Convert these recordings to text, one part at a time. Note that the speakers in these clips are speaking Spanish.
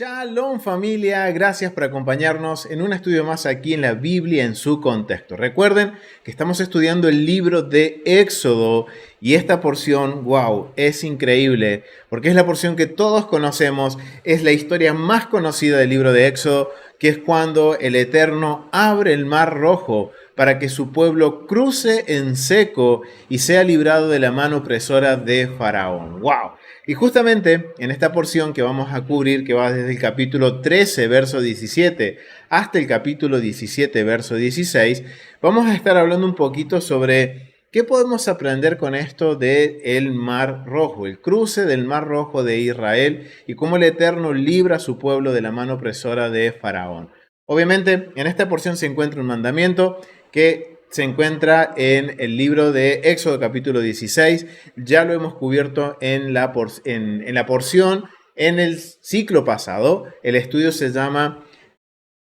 Shalom familia, gracias por acompañarnos en un estudio más aquí en la Biblia en su contexto. Recuerden que estamos estudiando el libro de Éxodo y esta porción, wow, es increíble porque es la porción que todos conocemos, es la historia más conocida del libro de Éxodo, que es cuando el Eterno abre el mar Rojo para que su pueblo cruce en seco y sea librado de la mano opresora de Faraón. ¡Wow! Y justamente en esta porción que vamos a cubrir, que va desde el capítulo 13, verso 17, hasta el capítulo 17, verso 16, vamos a estar hablando un poquito sobre qué podemos aprender con esto del Mar Rojo, el cruce del Mar Rojo de Israel y cómo el Eterno libra a su pueblo de la mano opresora de Faraón. Obviamente, en esta porción se encuentra un mandamiento que se encuentra en el libro de Éxodo capítulo 16. Ya lo hemos cubierto en la porción en el ciclo pasado. El estudio se llama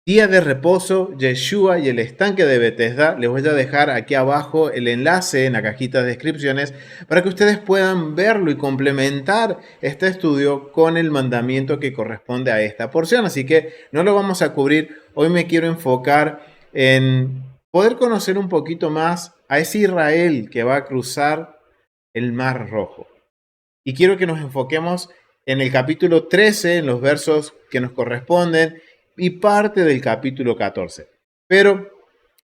Día de Reposo, Yeshua y el estanque de Betesda. Les voy a dejar aquí abajo el enlace en la cajita de descripciones para que ustedes puedan verlo y complementar este estudio con el mandamiento que corresponde a esta porción. Así que no lo vamos a cubrir. Hoy me quiero enfocar en poder conocer un poquito más a ese Israel que va a cruzar el Mar Rojo. Y quiero que nos enfoquemos en el capítulo 13, en los versos que nos corresponden, y parte del capítulo 14. Pero,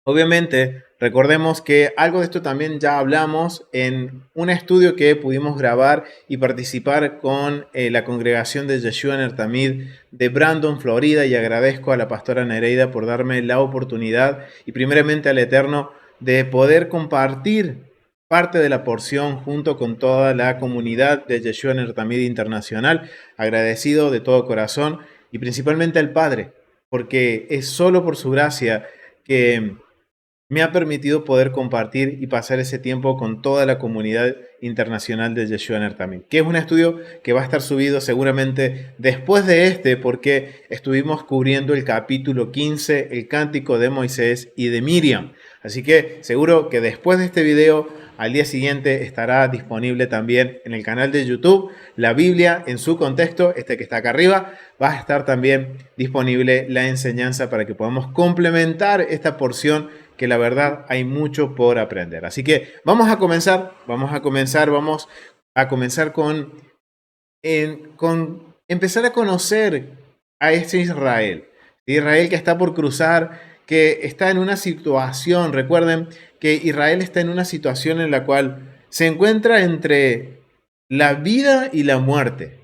obviamente, recordemos que algo de esto también ya hablamos en un estudio que pudimos grabar y participar con la congregación de Yeshua Ner Tamid de Brandon, Florida, y agradezco a la pastora Nereida por darme la oportunidad y primeramente al Eterno de poder compartir parte de la porción junto con toda la comunidad de Yeshua Ner Tamid Internacional. Agradecido de todo corazón y principalmente al Padre, porque es solo por su gracia que me ha permitido poder compartir y pasar ese tiempo con toda la comunidad internacional de Yeshua Ner Tamid, que es un estudio que va a estar subido seguramente después de este, porque estuvimos cubriendo el capítulo 15, el cántico de Moisés y de Miriam. Así que seguro que después de este video, al día siguiente estará disponible también en el canal de YouTube la Biblia en su contexto, este que está acá arriba. Va a estar también disponible la enseñanza para que podamos complementar esta porción, que la verdad hay mucho por aprender. Así que vamos a comenzar con empezar a conocer a este Israel. Israel que está por cruzar, que está en una situación, recuerden que Israel está en una situación en la cual se encuentra entre la vida y la muerte.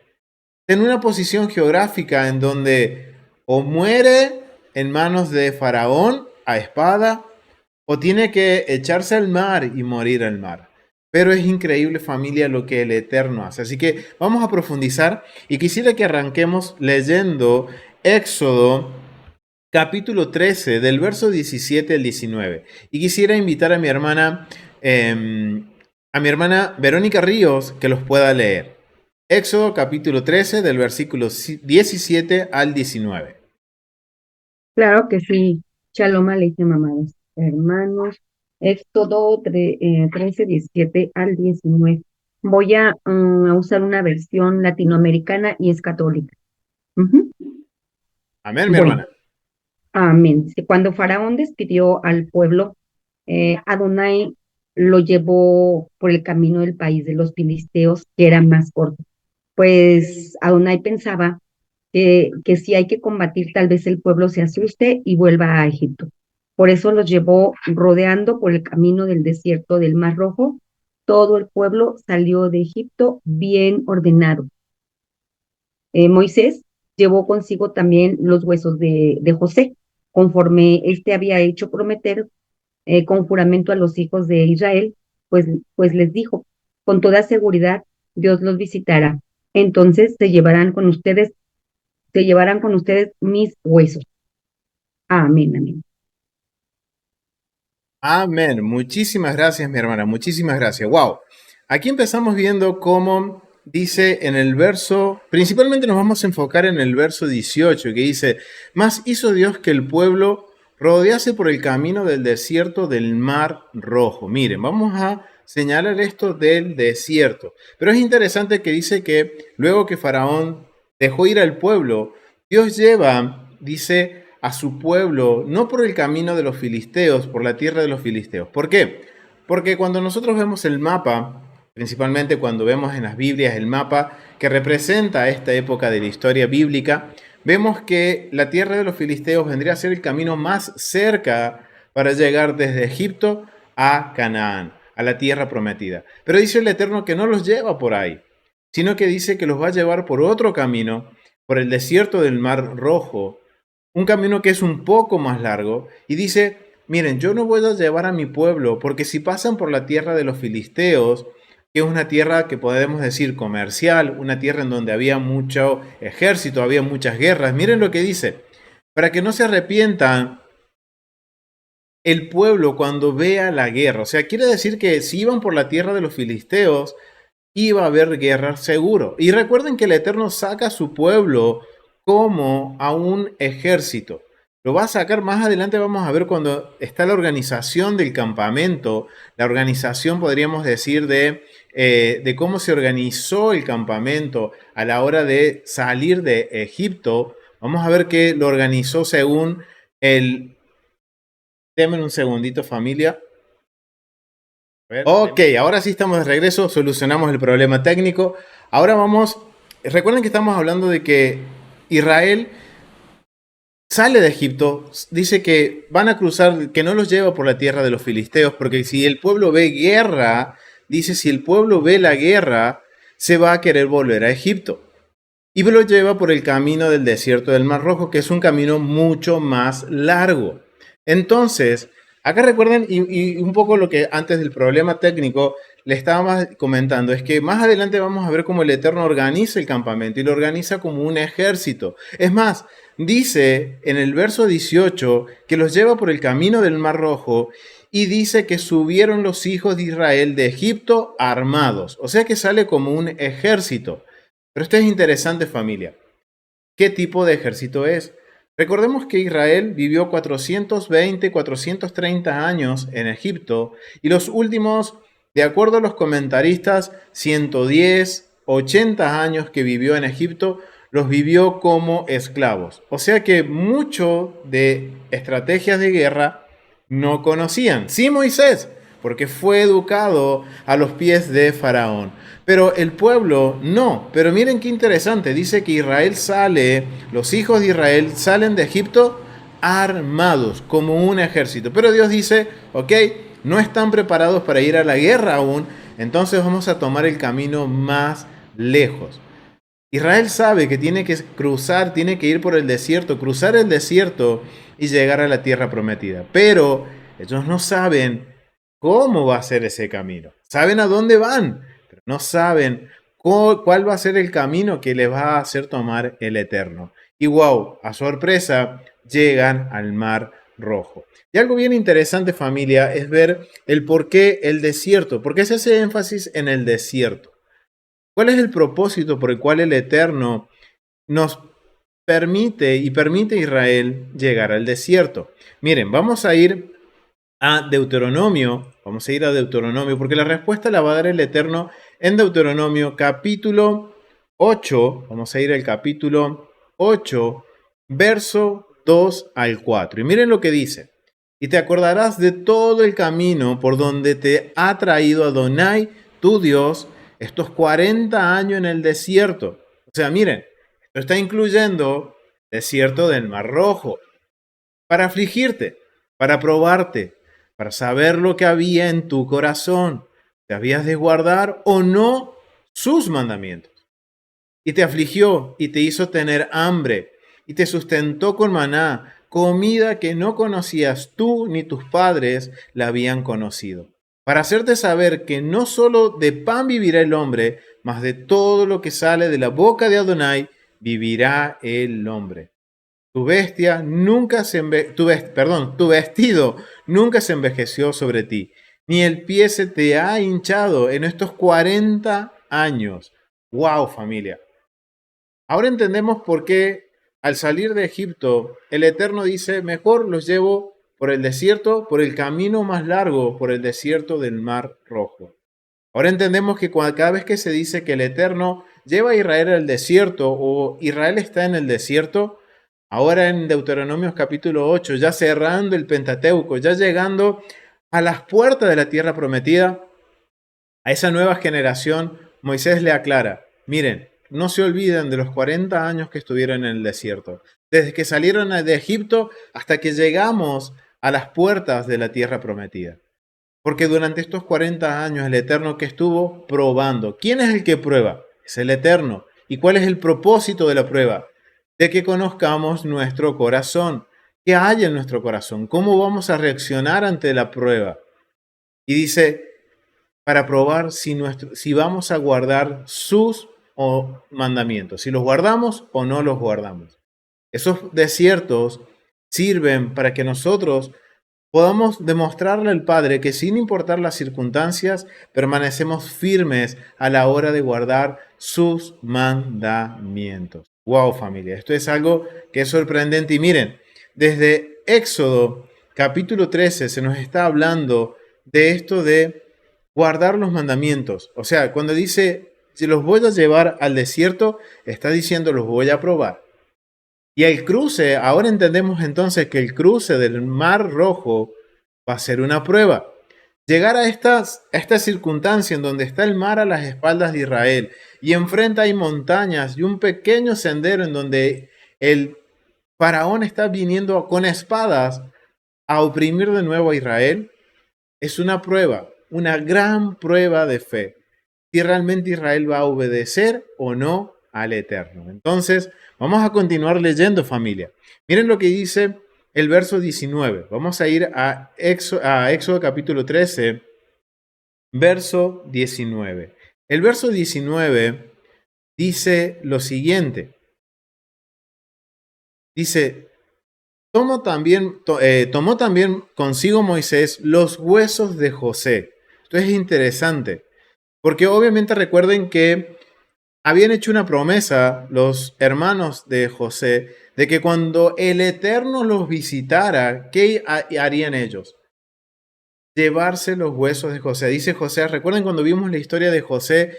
En una posición geográfica en donde o muere en manos de Faraón a espada, o tiene que echarse al mar y morir al mar. Pero es increíble, familia, lo que el Eterno hace. Así que vamos a profundizar y quisiera que arranquemos leyendo Éxodo capítulo 13, del verso 17 al 19. Y quisiera invitar a mi hermana Verónica Ríos que los pueda leer. Éxodo capítulo 13, del versículo 17 al 19. Claro que sí. Shalom Aleichem, amados hermanos. Éxodo 13, 17 al 19. Voy a usar una versión latinoamericana y es católica. Ujú. Amén, mi Bueno, hermana. amén. Dice, cuando Faraón despidió al pueblo, Adonai lo llevó por el camino del país de los filisteos, que era más corto. Pues Adonai pensaba que si hay que combatir, tal vez el pueblo se asuste y vuelva a Egipto. Por eso los llevó rodeando por el camino del desierto del Mar Rojo. Todo el pueblo salió de Egipto bien ordenado. Moisés llevó consigo también los huesos de José, conforme éste había hecho prometer con juramento a los hijos de Israel, pues les dijo, con toda seguridad Dios los visitará. Entonces se llevarán con ustedes mis huesos. Amén, amén. Amén. Muchísimas gracias, mi hermana. Muchísimas gracias. Wow. Aquí empezamos viendo cómo dice en el verso, principalmente nos vamos a enfocar en el verso 18, que dice, mas hizo Dios que el pueblo rodease por el camino del desierto del Mar Rojo. Miren, vamos a señalar esto del desierto. Pero es interesante que dice que luego que Faraón dejó ir al pueblo, Dios lleva, dice, a su pueblo, no por el camino de los filisteos, por la tierra de los filisteos. ¿Por qué? Porque cuando nosotros vemos el mapa, principalmente cuando vemos en las Biblias el mapa que representa esta época de la historia bíblica, vemos que la tierra de los filisteos vendría a ser el camino más cerca para llegar desde Egipto a Canaán, a la tierra prometida. Pero dice el Eterno que no los lleva por ahí, sino que dice que los va a llevar por otro camino, por el desierto del Mar Rojo, un camino que es un poco más largo, y dice, miren, yo no voy a llevar a mi pueblo, porque si pasan por la tierra de los filisteos, que es una tierra que podemos decir comercial, una tierra en donde había mucho ejército, había muchas guerras, miren lo que dice, para que no se arrepientan el pueblo cuando vea la guerra. O sea, quiere decir que si iban por la tierra de los filisteos, iba a haber guerra seguro. Y recuerden que el Eterno saca a su pueblo como a un ejército. Lo va a sacar más adelante, vamos a ver cuando está la organización del campamento, la organización podríamos decir de cómo se organizó el campamento a la hora de salir de Egipto. Vamos a ver que lo organizó según el... Denme un segundito, familia. Ok, ahora sí estamos de regreso, solucionamos el problema técnico. Ahora vamos, recuerden que estamos hablando de que Israel sale de Egipto, dice que van a cruzar, que no los lleva por la tierra de los filisteos, porque si el pueblo ve guerra, dice, si el pueblo ve la guerra, se va a querer volver a Egipto. Y lo lleva por el camino del desierto del Mar Rojo, que es un camino mucho más largo. Entonces, acá recuerden, y un poco lo que antes del problema técnico le estábamos comentando, es que más adelante vamos a ver cómo el Eterno organiza el campamento y lo organiza como un ejército. Es más, dice en el verso 18 que los lleva por el camino del Mar Rojo y dice que subieron los hijos de Israel de Egipto armados. O sea que sale como un ejército. Pero esto es interesante, familia. ¿Qué tipo de ejército es? Recordemos que Israel vivió 420, 430 años en Egipto y los últimos, de acuerdo a los comentaristas, 110, 80 años que vivió en Egipto, los vivió como esclavos. O sea que mucho de estrategias de guerra no conocían. Sí, Moisés, porque fue educado a los pies de Faraón. Pero el pueblo no. Pero miren qué interesante. Dice que Israel sale, los hijos de Israel salen de Egipto armados como un ejército. Pero Dios dice, ok, no están preparados para ir a la guerra aún. Entonces vamos a tomar el camino más lejos. Israel sabe que tiene que cruzar, tiene que ir por el desierto, cruzar el desierto y llegar a la tierra prometida. Pero ellos no saben cómo va a ser ese camino. Saben a dónde van, pero no saben cuál va a ser el camino que les va a hacer tomar el Eterno. Y wow, a sorpresa, llegan al Mar Rojo. Y algo bien interesante, familia, es ver el por qué el desierto, por qué se hace énfasis en el desierto. ¿Cuál es el propósito por el cual el Eterno nos permite y permite a Israel llegar al desierto? Miren, vamos a ir a Deuteronomio, porque la respuesta la va a dar el Eterno en Deuteronomio capítulo 8, vamos a ir al capítulo 8, verso 2 al 4. Y miren lo que dice. Y te acordarás de todo el camino por donde te ha traído Adonai, tu Dios, estos 40 años en el desierto. O sea, miren, esto está incluyendo desierto del Mar Rojo, para afligirte, para probarte, para saber lo que había en tu corazón. ¿Te habías de guardar o no sus mandamientos? Y te afligió y te hizo tener hambre y te sustentó con maná, comida que no conocías tú ni tus padres la habían conocido, para hacerte saber que no solo de pan vivirá el hombre, mas de todo lo que sale de la boca de Adonai vivirá el hombre. Tu bestia nunca se tu vestido nunca se envejeció sobre ti, ni el pie se te ha hinchado en estos 40 años. ¡Wow, familia! Ahora entendemos por qué al salir de Egipto, el Eterno dice, mejor los llevo por el desierto, por el camino más largo, por el desierto del Mar Rojo. Ahora entendemos que cada vez que se dice que el Eterno lleva a Israel al desierto o Israel está en el desierto, ahora en Deuteronomios capítulo 8, ya cerrando el Pentateuco, ya llegando a las puertas de la tierra prometida, a esa nueva generación, Moisés le aclara, miren, no se olviden de los 40 años que estuvieron en el desierto, desde que salieron de Egipto hasta que llegamos a las puertas de la tierra prometida. Porque durante estos 40 años el Eterno que estuvo probando. ¿Quién es el que prueba? Es el Eterno. ¿Y cuál es el propósito de la prueba? De que conozcamos nuestro corazón. ¿Qué hay en nuestro corazón? ¿Cómo vamos a reaccionar ante la prueba? Y dice, para probar si vamos a guardar sus mandamientos, si los guardamos o no los guardamos. Esos desiertos sirven para que nosotros podamos demostrarle al Padre que sin importar las circunstancias, permanecemos firmes a la hora de guardar sus mandamientos. Wow, familia, esto es algo que es sorprendente. Y miren, desde Éxodo capítulo 13 se nos está hablando de esto de guardar los mandamientos. O sea, cuando dice, si los voy a llevar al desierto, está diciendo, los voy a probar. Y el cruce, ahora entendemos entonces que el cruce del Mar Rojo va a ser una prueba. Llegar a esta circunstancia en donde está el mar a las espaldas de Israel y enfrente hay montañas y un pequeño sendero en donde el faraón está viniendo con espadas a oprimir de nuevo a Israel, es una prueba, una gran prueba de fe. Si realmente Israel va a obedecer o no al Eterno. Entonces, vamos a continuar leyendo, familia. Miren lo que dice el verso 19. Vamos a ir a Éxodo capítulo 13, verso 19. El verso 19 dice lo siguiente. Dice, tomó también consigo Moisés los huesos de José. Esto es interesante, porque obviamente recuerden que habían hecho una promesa los hermanos de José de que cuando el Eterno los visitara, ¿qué harían ellos? Llevarse los huesos de José. Dice José, recuerden cuando vimos la historia de José,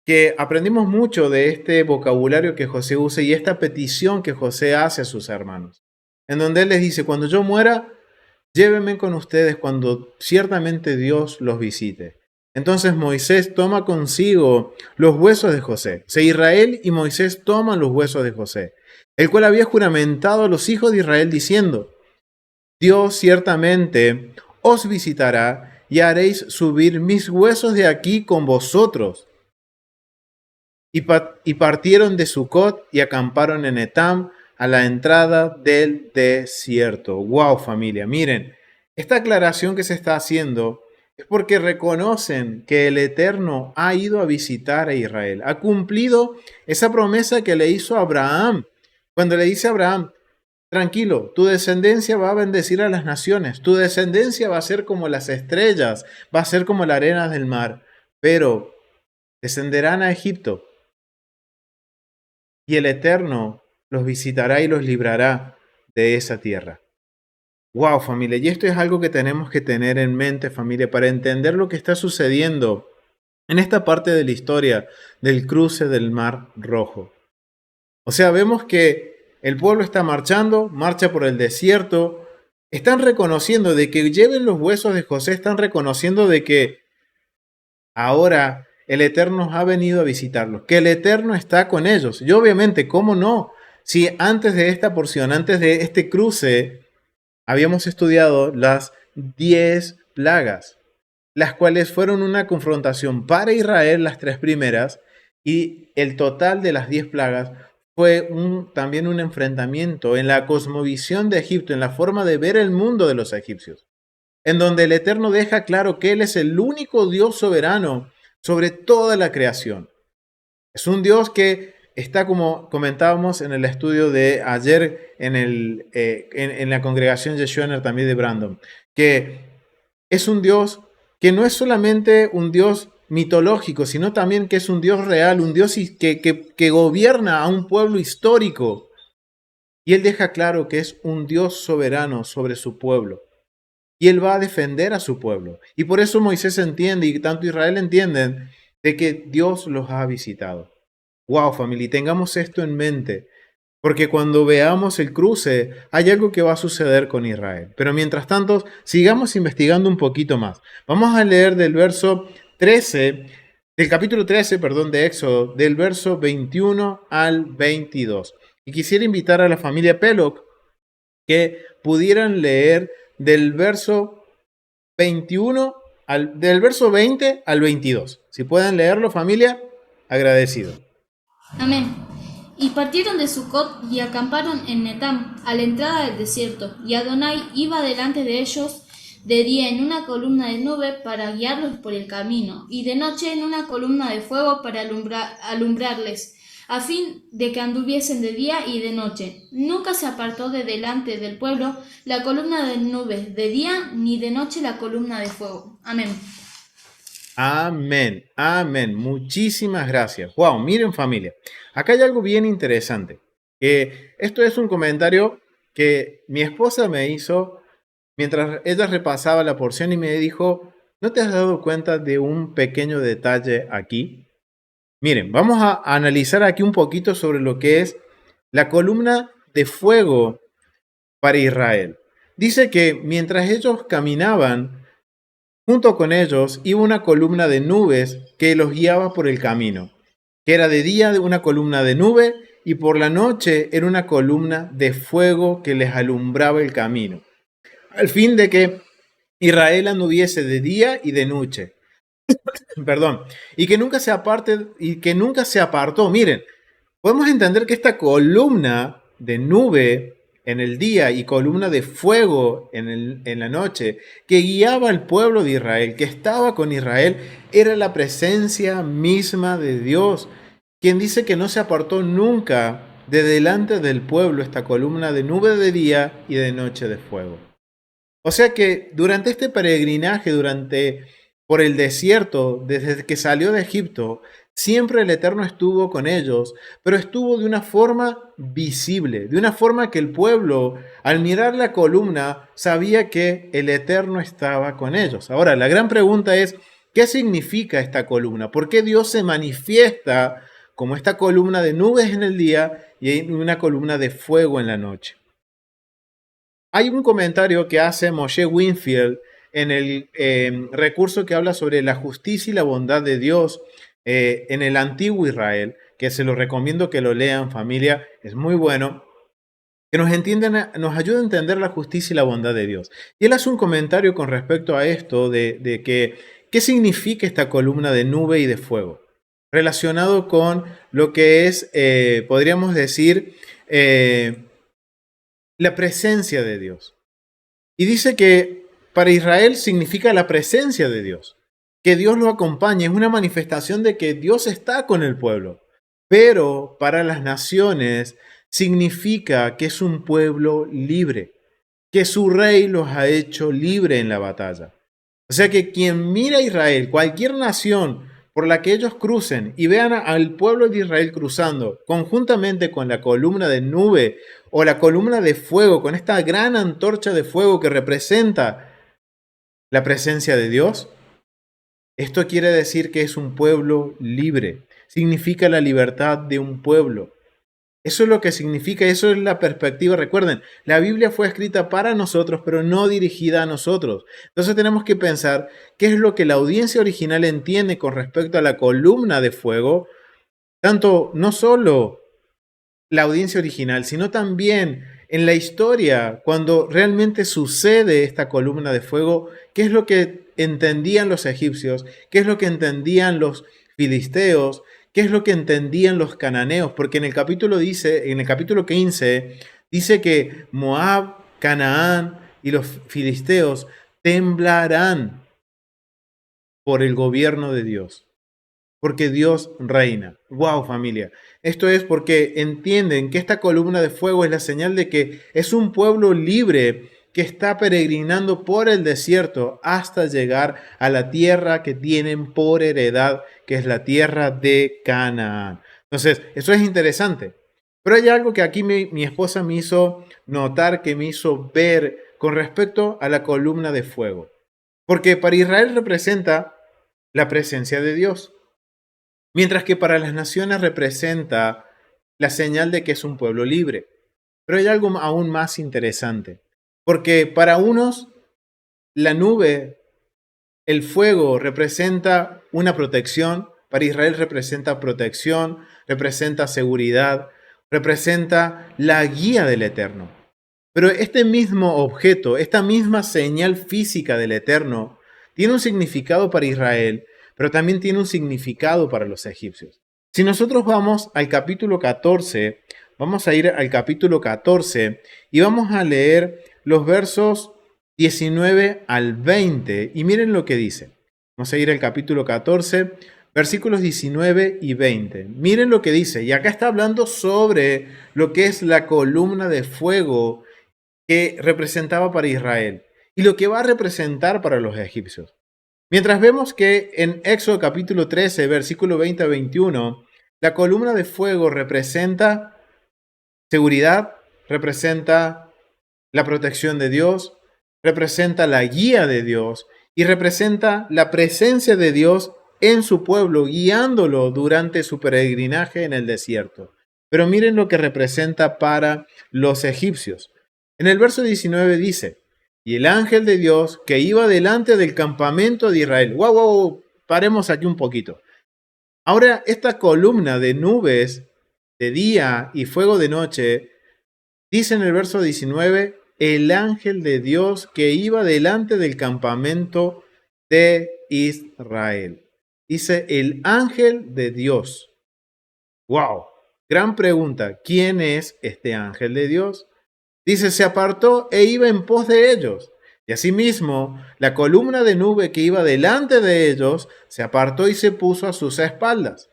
que aprendimos mucho de este vocabulario que José usa y esta petición que José hace a sus hermanos, en donde él les dice, cuando yo muera, llévenme con ustedes cuando ciertamente Dios los visite. Entonces Moisés toma consigo los huesos de José. O sea, Israel y Moisés toman los huesos de José, el cual había juramentado a los hijos de Israel diciendo, Dios ciertamente os visitará y haréis subir mis huesos de aquí con vosotros. Y partieron de Sucot y acamparon en Etam a la entrada del desierto. Wow, familia, miren, esta aclaración que se está haciendo es porque reconocen que el Eterno ha ido a visitar a Israel, ha cumplido esa promesa que le hizo a Abraham. Cuando le dice a Abraham, tranquilo, tu descendencia va a bendecir a las naciones, tu descendencia va a ser como las estrellas, va a ser como la arena del mar, pero descenderán a Egipto y el Eterno los visitará y los librará de esa tierra. Wow, familia, y esto es algo que tenemos que tener en mente, familia, para entender lo que está sucediendo en esta parte de la historia del cruce del Mar Rojo. O sea, vemos que el pueblo está marchando, marcha por el desierto, están reconociendo de que lleven los huesos de José, están reconociendo de que ahora el Eterno ha venido a visitarlos, que el Eterno está con ellos. Y obviamente, ¿cómo no? Si antes de esta porción, antes de este cruce, habíamos estudiado las 10 plagas, las cuales fueron una confrontación para Israel, las 3 primeras, y el total de las 10 plagas fue también un enfrentamiento en la cosmovisión de Egipto, en la forma de ver el mundo de los egipcios, en donde el Eterno deja claro que Él es el único Dios soberano sobre toda la creación. Es un Dios que está, como comentábamos en el estudio de ayer en la congregación Yeshuaner también de Brandon, que es un Dios que no es solamente un Dios mitológico, sino también que es un Dios real, un Dios que gobierna a un pueblo histórico. Y Él deja claro que es un Dios soberano sobre su pueblo. Y Él va a defender a su pueblo. Y por eso Moisés entiende y tanto Israel entienden de que Dios los ha visitado. Wow, familia, y tengamos esto en mente, Porque cuando veamos el cruce, hay algo que va a suceder con Israel. Pero mientras tanto, sigamos investigando un poquito más. Vamos a leer del verso 13, del capítulo 13, perdón, de Éxodo, del verso 21 al 22. Y quisiera invitar a la familia Peloc que pudieran leer del verso 21 del verso 20 al 22. Si pueden leerlo, familia, agradecido. Amén. Y partieron de Sucot y acamparon en Netam, a la entrada del desierto, y Adonai iba delante de ellos de día en una columna de nube para guiarlos por el camino, y de noche en una columna de fuego para alumbrarles, a fin de que anduviesen de día y de noche. Nunca se apartó de delante del pueblo la columna de nube de día, ni de noche la columna de fuego. Amén. Amén, amén. Muchísimas gracias. Wow, miren familia, acá hay algo bien interesante. Esto es un comentario que mi esposa me hizo mientras ella repasaba la porción y me dijo, ¿no te has dado cuenta de un pequeño detalle aquí? Miren, vamos a analizar aquí un poquito sobre lo que es la columna de fuego para Israel. Dice que mientras ellos caminaban, junto con ellos iba una columna de nubes que los guiaba por el camino, que era de día una columna de nube y por la noche era una columna de fuego que les alumbraba el camino, al fin de que Israel anduviese de día y de noche. Perdón, y que nunca se aparte y que nunca se apartó. Miren, podemos entender que esta columna de nube en el día y columna de fuego en la noche, que guiaba al pueblo de Israel, que estaba con Israel, era la presencia misma de Dios, quien dice que no se apartó nunca de delante del pueblo esta columna de nube de día y de noche de fuego. O sea que durante este peregrinaje, por el desierto, desde que salió de Egipto, siempre el Eterno estuvo con ellos, pero estuvo de una forma visible, de una forma que el pueblo, al mirar la columna, sabía que el Eterno estaba con ellos. Ahora, la gran pregunta es, ¿qué significa esta columna? ¿Por qué Dios se manifiesta como esta columna de nubes en el día y una columna de fuego en la noche? Hay un comentario que hace Moshe Winfield en el recurso que habla sobre la justicia y la bondad de Dios en el antiguo Israel, que se lo recomiendo que lo lean, familia, es muy bueno, que nos ayuda a entender la justicia y la bondad de Dios. Y él hace un comentario con respecto a esto de que, ¿qué significa esta columna de nube y de fuego? Relacionado con lo que es, podríamos decir, la presencia de Dios. Y dice que para Israel significa la presencia de Dios, que Dios lo acompaña, es una manifestación de que Dios está con el pueblo. Pero para las naciones significa que es un pueblo libre, que su rey los ha hecho libre en la batalla. O sea que quien mira a Israel, cualquier nación por la que ellos crucen y vean al pueblo de Israel cruzando conjuntamente con la columna de nube o la columna de fuego, con esta gran antorcha de fuego que representa la presencia de Dios, esto quiere decir que es un pueblo libre. Significa la libertad de un pueblo. Eso es lo que significa, eso es la perspectiva. Recuerden, la Biblia fue escrita para nosotros, pero no dirigida a nosotros. Entonces tenemos que pensar qué es lo que la audiencia original entiende con respecto a la columna de fuego, tanto no solo la audiencia original, sino también en la historia, cuando realmente sucede esta columna de fuego, qué es lo que entendían los egipcios, qué es lo que entendían los filisteos, qué es lo que entendían los cananeos, porque en el capítulo 15 dice que Moab, Canaán y los filisteos temblarán por el gobierno de Dios, porque Dios reina. ¡Wow, familia! Esto es porque entienden que esta columna de fuego es la señal de que es un pueblo libre que está peregrinando por el desierto hasta llegar a la tierra que tienen por heredad, que es la tierra de Canaán. Entonces, eso es interesante. Pero hay algo que aquí mi esposa me hizo notar, que me hizo ver con respecto a la columna de fuego. Porque para Israel representa la presencia de Dios, mientras que para las naciones representa la señal de que es un pueblo libre. Pero hay algo aún más interesante, porque para unos la nube, el fuego representa una protección, para Israel representa protección, representa seguridad, representa la guía del Eterno. Pero este mismo objeto, esta misma señal física del Eterno, tiene un significado para Israel, pero también tiene un significado para los egipcios. Si nosotros vamos al capítulo 14, vamos a ir al capítulo 14 y vamos a leer los versos 19 al 20 y miren lo que dice. Vamos a ir al capítulo 14, versículos 19 y 20. Miren lo que dice. Y acá está hablando sobre lo que es la columna de fuego que representaba para Israel y lo que va a representar para los egipcios. Mientras vemos que en Éxodo capítulo 13, versículo 20 a 21, la columna de fuego representa seguridad, representa la protección de Dios, representa la guía de Dios y representa la presencia de Dios en su pueblo, guiándolo durante su peregrinaje en el desierto. Pero miren lo que representa para los egipcios. En el verso 19 dice, y el ángel de Dios que iba delante del campamento de Israel. ¡Wow! Paremos aquí un poquito. Ahora, esta columna de nubes de día y fuego de noche, dice en el verso 19, el ángel de Dios que iba delante del campamento de Israel. Dice el ángel de Dios. ¡Wow! Gran pregunta. ¿Quién es este ángel de Dios? Dice, se apartó e iba en pos de ellos. Y asimismo, la columna de nube que iba delante de ellos se apartó y se puso a sus espaldas.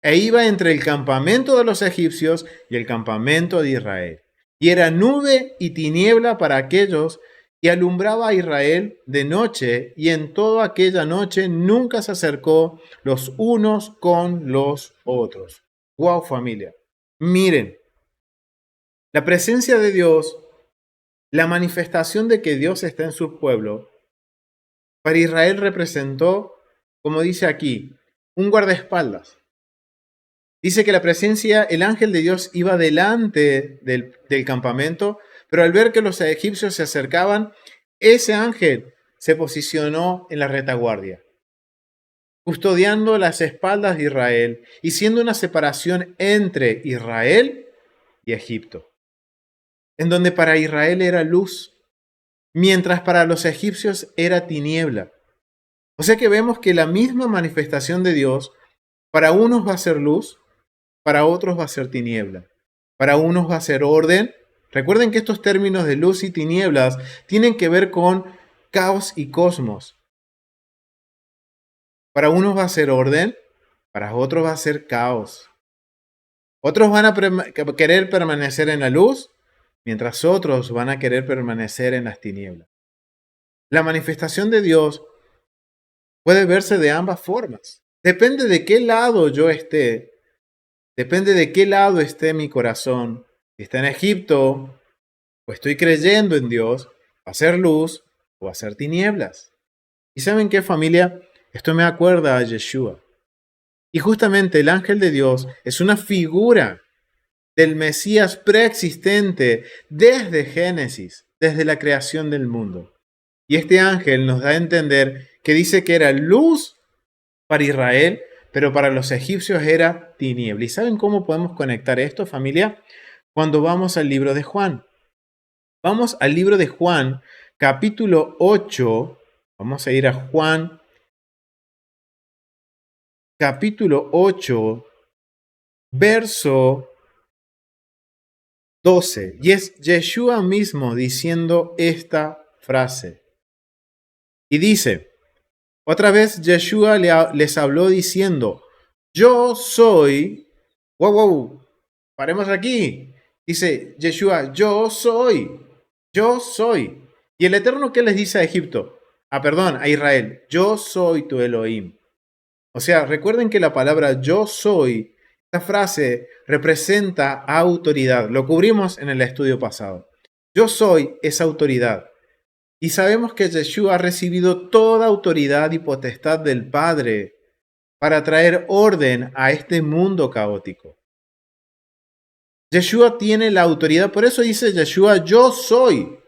E iba entre el campamento de los egipcios y el campamento de Israel. Y era nube y tiniebla para aquellos, y alumbraba a Israel de noche, y en toda aquella noche nunca se acercó los unos con los otros. ¡Wow, familia! Miren, la presencia de Dios, la manifestación de que Dios está en su pueblo, para Israel representó, como dice aquí, un guardaespaldas. Dice que la presencia, el ángel de Dios iba delante del campamento, pero al ver que los egipcios se acercaban, ese ángel se posicionó en la retaguardia, custodiando las espaldas de Israel y siendo una separación entre Israel y Egipto, en donde para Israel era luz, mientras para los egipcios era tiniebla. O sea que vemos que la misma manifestación de Dios para unos va a ser luz, para otros va a ser tiniebla. Para unos va a ser orden. Recuerden que estos términos de luz y tinieblas tienen que ver con caos y cosmos. Para unos va a ser orden, para otros va a ser caos. Otros van a querer permanecer en la luz, mientras otros van a querer permanecer en las tinieblas. La manifestación de Dios puede verse de ambas formas. Depende de qué lado yo esté. Depende de qué lado esté mi corazón. Si está en Egipto, o estoy creyendo en Dios, va a ser luz o va a ser tinieblas. ¿Y saben qué, familia? Esto me acuerda a Yeshua. Y justamente el ángel de Dios es una figura del Mesías preexistente desde Génesis, desde la creación del mundo. Y este ángel nos da a entender que dice que era luz para Israel, pero para los egipcios era tiniebla. ¿Y saben cómo podemos conectar esto, familia? Cuando vamos al libro de Juan. Vamos al libro de Juan, capítulo 8. Vamos a ir a Juan, capítulo 8, verso 12. Y es Yeshua mismo diciendo esta frase. Y dice, otra vez Yeshua les habló diciendo, yo soy, wow, paremos aquí. Dice Yeshua, yo soy. Y el Eterno, ¿qué les dice a Egipto? A Israel, yo soy tu Elohim. O sea, recuerden que la palabra yo soy, esta frase representa autoridad. Lo cubrimos en el estudio pasado. Yo soy esa autoridad. Y sabemos que Yeshua ha recibido toda autoridad y potestad del Padre para traer orden a este mundo caótico. Yeshua tiene la autoridad, por eso dice Yeshua, yo soy.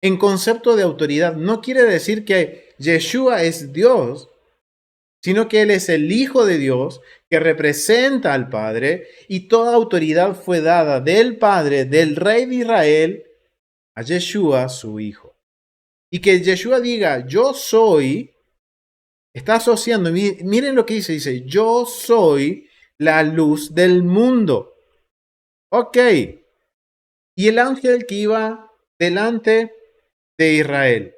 En concepto de autoridad, no quiere decir que Yeshua es Dios, sino que Él es el Hijo de Dios que representa al Padre y toda autoridad fue dada del Padre, del Rey de Israel, a Yeshua, su Hijo. Y que Yeshua diga, yo soy, está asociando, miren lo que dice, yo soy la luz del mundo. Ok. Y el ángel que iba delante de Israel,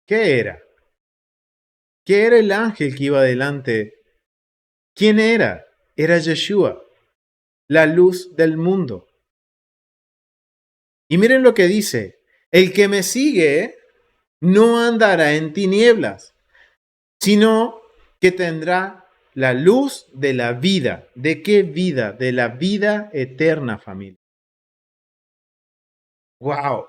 ¿qué era? ¿Qué era el ángel que iba delante? ¿Quién era? Era Yeshua, la luz del mundo. Y miren lo que dice, el que me sigue no andará en tinieblas, sino que tendrá la luz de la vida. ¿De qué vida? De la vida eterna, familia. ¡Wow!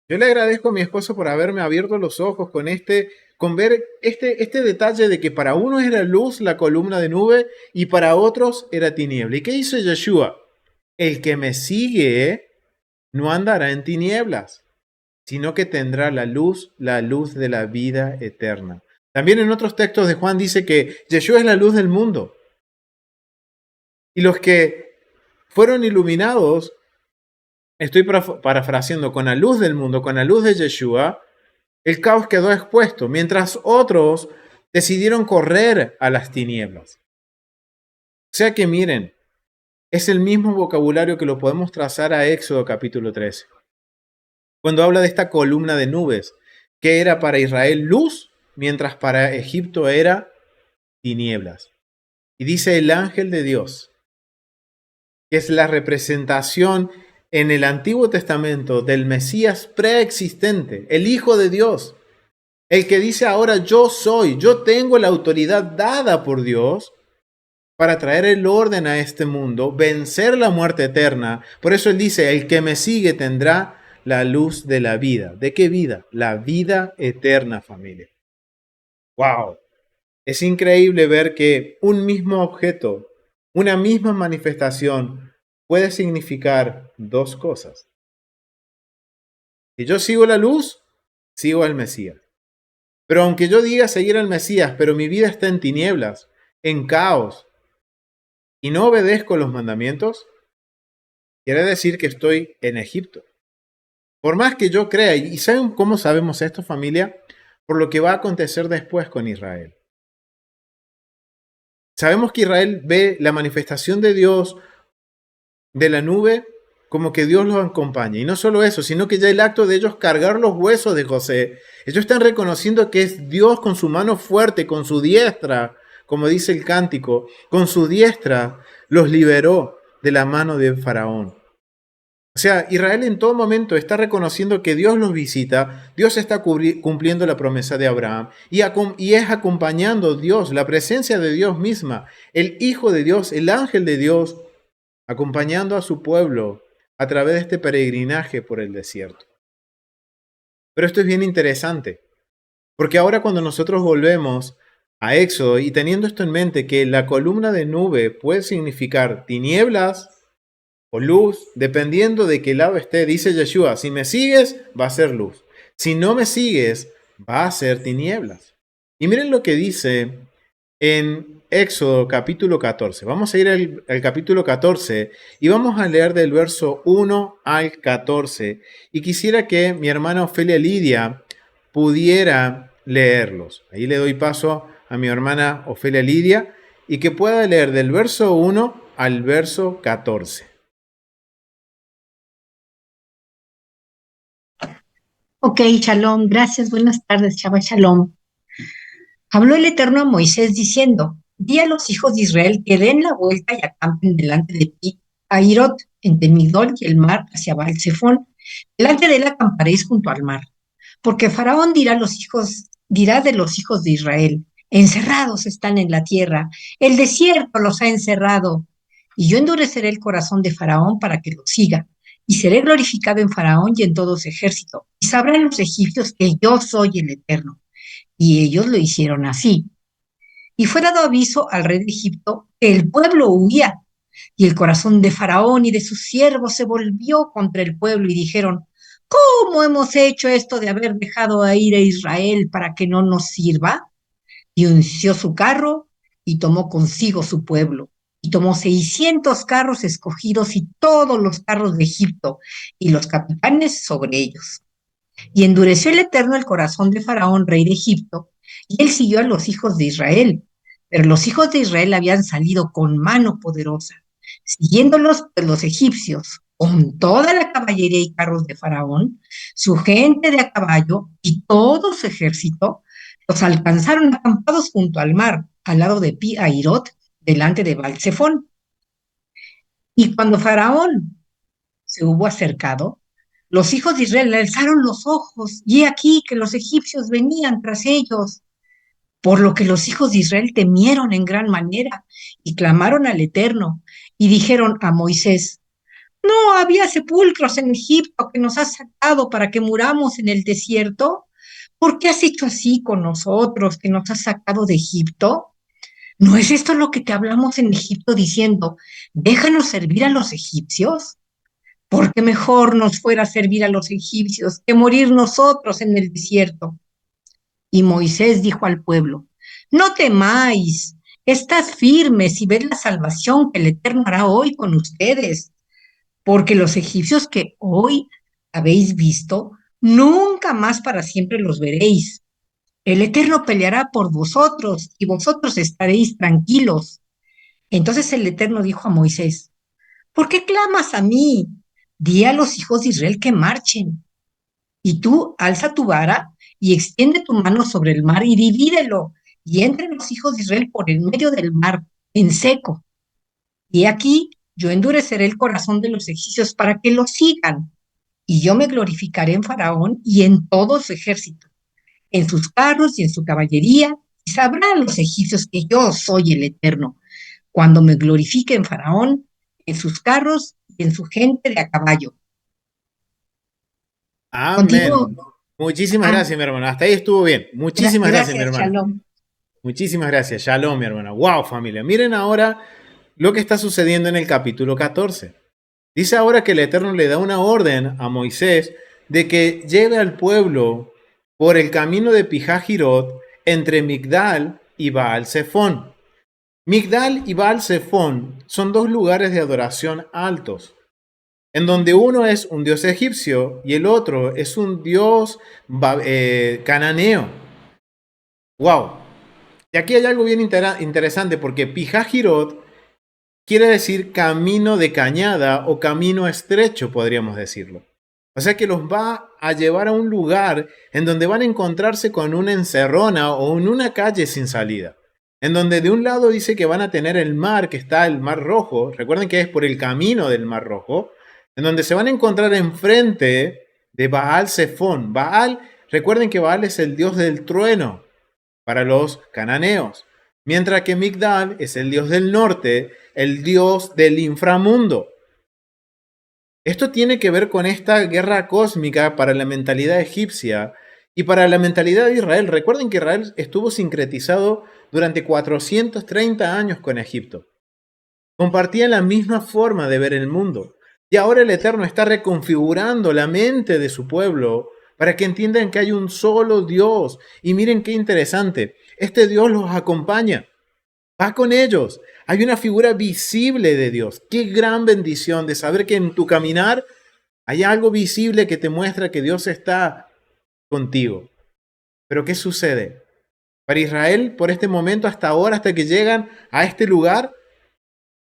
Yo le agradezco a mi esposo por haberme abierto los ojos con ver este detalle de que para unos era luz la columna de nube y para otros era tiniebla. ¿Y qué hizo Yeshua? El que me sigue no andará en tinieblas, sino que tendrá la luz de la vida eterna. También en otros textos de Juan dice que Yeshua es la luz del mundo. Y los que fueron iluminados, estoy parafraseando, con la luz del mundo, con la luz de Yeshua, el caos quedó expuesto, mientras otros decidieron correr a las tinieblas. O sea que miren, es el mismo vocabulario que lo podemos trazar a Éxodo capítulo 13. Cuando habla de esta columna de nubes, que era para Israel luz, mientras para Egipto era tinieblas. Y dice el ángel de Dios, que es la representación en el Antiguo Testamento del Mesías preexistente, el Hijo de Dios, el que dice ahora yo soy, yo tengo la autoridad dada por Dios para traer el orden a este mundo, vencer la muerte eterna. Por eso él dice, el que me sigue tendrá la luz de la vida. ¿De qué vida? La vida eterna, familia. ¡Wow! Es increíble ver que un mismo objeto, una misma manifestación, puede significar dos cosas. Si yo sigo la luz, sigo al Mesías. Pero aunque yo diga seguir al Mesías, pero mi vida está en tinieblas, en caos, y no obedezco los mandamientos, quiere decir que estoy en Egipto. Por más que yo crea, ¿y saben cómo sabemos esto, familia? Por lo que va a acontecer después con Israel. Sabemos que Israel ve la manifestación de Dios de la nube como que Dios los acompaña. Y no solo eso, sino que ya el acto de ellos cargar los huesos de José, ellos están reconociendo que es Dios con su mano fuerte, con su diestra, como dice el cántico, con su diestra los liberó de la mano de Faraón. O sea, Israel en todo momento está reconociendo que Dios los visita, Dios está cumpliendo la promesa de Abraham y es acompañando Dios, la presencia de Dios misma, el Hijo de Dios, el ángel de Dios, acompañando a su pueblo a través de este peregrinaje por el desierto. Pero esto es bien interesante, porque ahora cuando nosotros volvemos a Éxodo y teniendo esto en mente, que la columna de nube puede significar tinieblas o luz, dependiendo de qué lado esté, dice Yeshua, si me sigues, va a ser luz. Si no me sigues, va a ser tinieblas. Y miren lo que dice en Éxodo capítulo 14. Vamos a ir al capítulo 14 y vamos a leer del verso 1 al 14. Y quisiera que mi hermana Ofelia Lidia pudiera leerlos. Ahí le doy paso a mi hermana Ofelia Lidia y que pueda leer del verso 1 al verso 14. Ok, Shalom, gracias, buenas tardes, Shabbat Shalom. Habló el Eterno a Moisés diciendo, di a los hijos de Israel que den la vuelta y acampen delante de ti, a Airot, entre Migdol y el mar hacia Baal-Zephón. Delante de él acamparéis junto al mar. Porque Faraón dirá de los hijos de Israel, encerrados están en la tierra, el desierto los ha encerrado. Y yo endureceré el corazón de Faraón para que lo siga, y seré glorificado en Faraón y en todo su ejército. Y sabrán los egipcios que yo soy el Eterno. Y ellos lo hicieron así. Y fue dado aviso al rey de Egipto que el pueblo huía, Y el corazón de Faraón y de sus siervos se volvió contra el pueblo y dijeron, ¿cómo hemos hecho esto de haber dejado a ir a Israel para que no nos sirva? Y unció su carro y tomó consigo su pueblo. Y tomó 600 carros escogidos y todos los carros de Egipto y los capitanes sobre ellos. Y endureció el Eterno el corazón de Faraón, rey de Egipto, y él siguió a los hijos de Israel. Pero los hijos de Israel habían salido con mano poderosa, siguiéndolos pues, los egipcios, con toda la caballería y carros de Faraón, su gente de a caballo y todo su ejército, los alcanzaron acampados junto al mar, al lado de Pi Hahirot, delante de Baal-Zephón. Y cuando Faraón se hubo acercado, los hijos de Israel alzaron los ojos, y he aquí que los egipcios venían tras ellos, por lo que los hijos de Israel temieron en gran manera y clamaron al Eterno y dijeron a Moisés, ¿no había sepulcros en Egipto que nos has sacado para que muramos en el desierto? ¿Por qué has hecho así con nosotros que nos has sacado de Egipto? ¿No es esto lo que te hablamos en Egipto diciendo, déjanos servir a los egipcios? Porque mejor nos fuera servir a los egipcios que morir nosotros en el desierto. Y Moisés dijo al pueblo, no temáis, estad firmes y ved la salvación que el Eterno hará hoy con ustedes, porque los egipcios que hoy habéis visto, nunca más para siempre los veréis. El Eterno peleará por vosotros y vosotros estaréis tranquilos. Entonces el Eterno dijo a Moisés, ¿por qué clamas a mí? Di a los hijos de Israel que marchen. Y tú alza tu vara y extiende tu mano sobre el mar y divídelo, y entren los hijos de Israel por el medio del mar, en seco. Y aquí yo endureceré el corazón de los egipcios para que los sigan, y yo me glorificaré en Faraón y en todo su ejército, en sus carros y en su caballería, y sabrán los egipcios que yo soy el Eterno, cuando me glorifique en Faraón, en sus carros y en su gente de a caballo. Continúo. Amén. Muchísimas Ah, gracias, mi hermano. Hasta ahí estuvo bien. Muchísimas gracias, mi gracias, hermano. Shalom. Muchísimas gracias. Shalom, mi hermana. Wow, familia. Miren ahora lo que está sucediendo en el capítulo 14. Dice ahora que el Eterno le da una orden a Moisés de que lleve al pueblo por el camino de Pijajirot entre Migdal y Baal-Zephón. Migdal y Baal-Zephón son dos lugares de adoración altos, en donde uno es un dios egipcio y el otro es un dios cananeo. Wow. Y aquí hay algo bien interesante porque Pijajirot quiere decir camino de cañada o camino estrecho, podríamos decirlo. O sea que los va a llevar a un lugar en donde van a encontrarse con una encerrona o en una calle sin salida. En donde de un lado dice que van a tener el mar, que está el Mar Rojo. Recuerden que es por el camino del Mar Rojo. En donde se van a encontrar enfrente de Baal-Zephón. Baal, recuerden que Baal es el dios del trueno para los cananeos. Mientras que Migdal es el dios del norte, el dios del inframundo. Esto tiene que ver con esta guerra cósmica para la mentalidad egipcia y para la mentalidad de Israel. Recuerden que Israel estuvo sincretizado durante 430 años con Egipto. Compartían la misma forma de ver el mundo. Y ahora el Eterno está reconfigurando la mente de su pueblo para que entiendan que hay un solo Dios. Y miren qué interesante, este Dios los acompaña, va con ellos. Hay una figura visible de Dios. Qué gran bendición de saber que en tu caminar hay algo visible que te muestra que Dios está contigo. Pero ¿qué sucede? Para Israel, por este momento, hasta ahora, hasta que llegan a este lugar,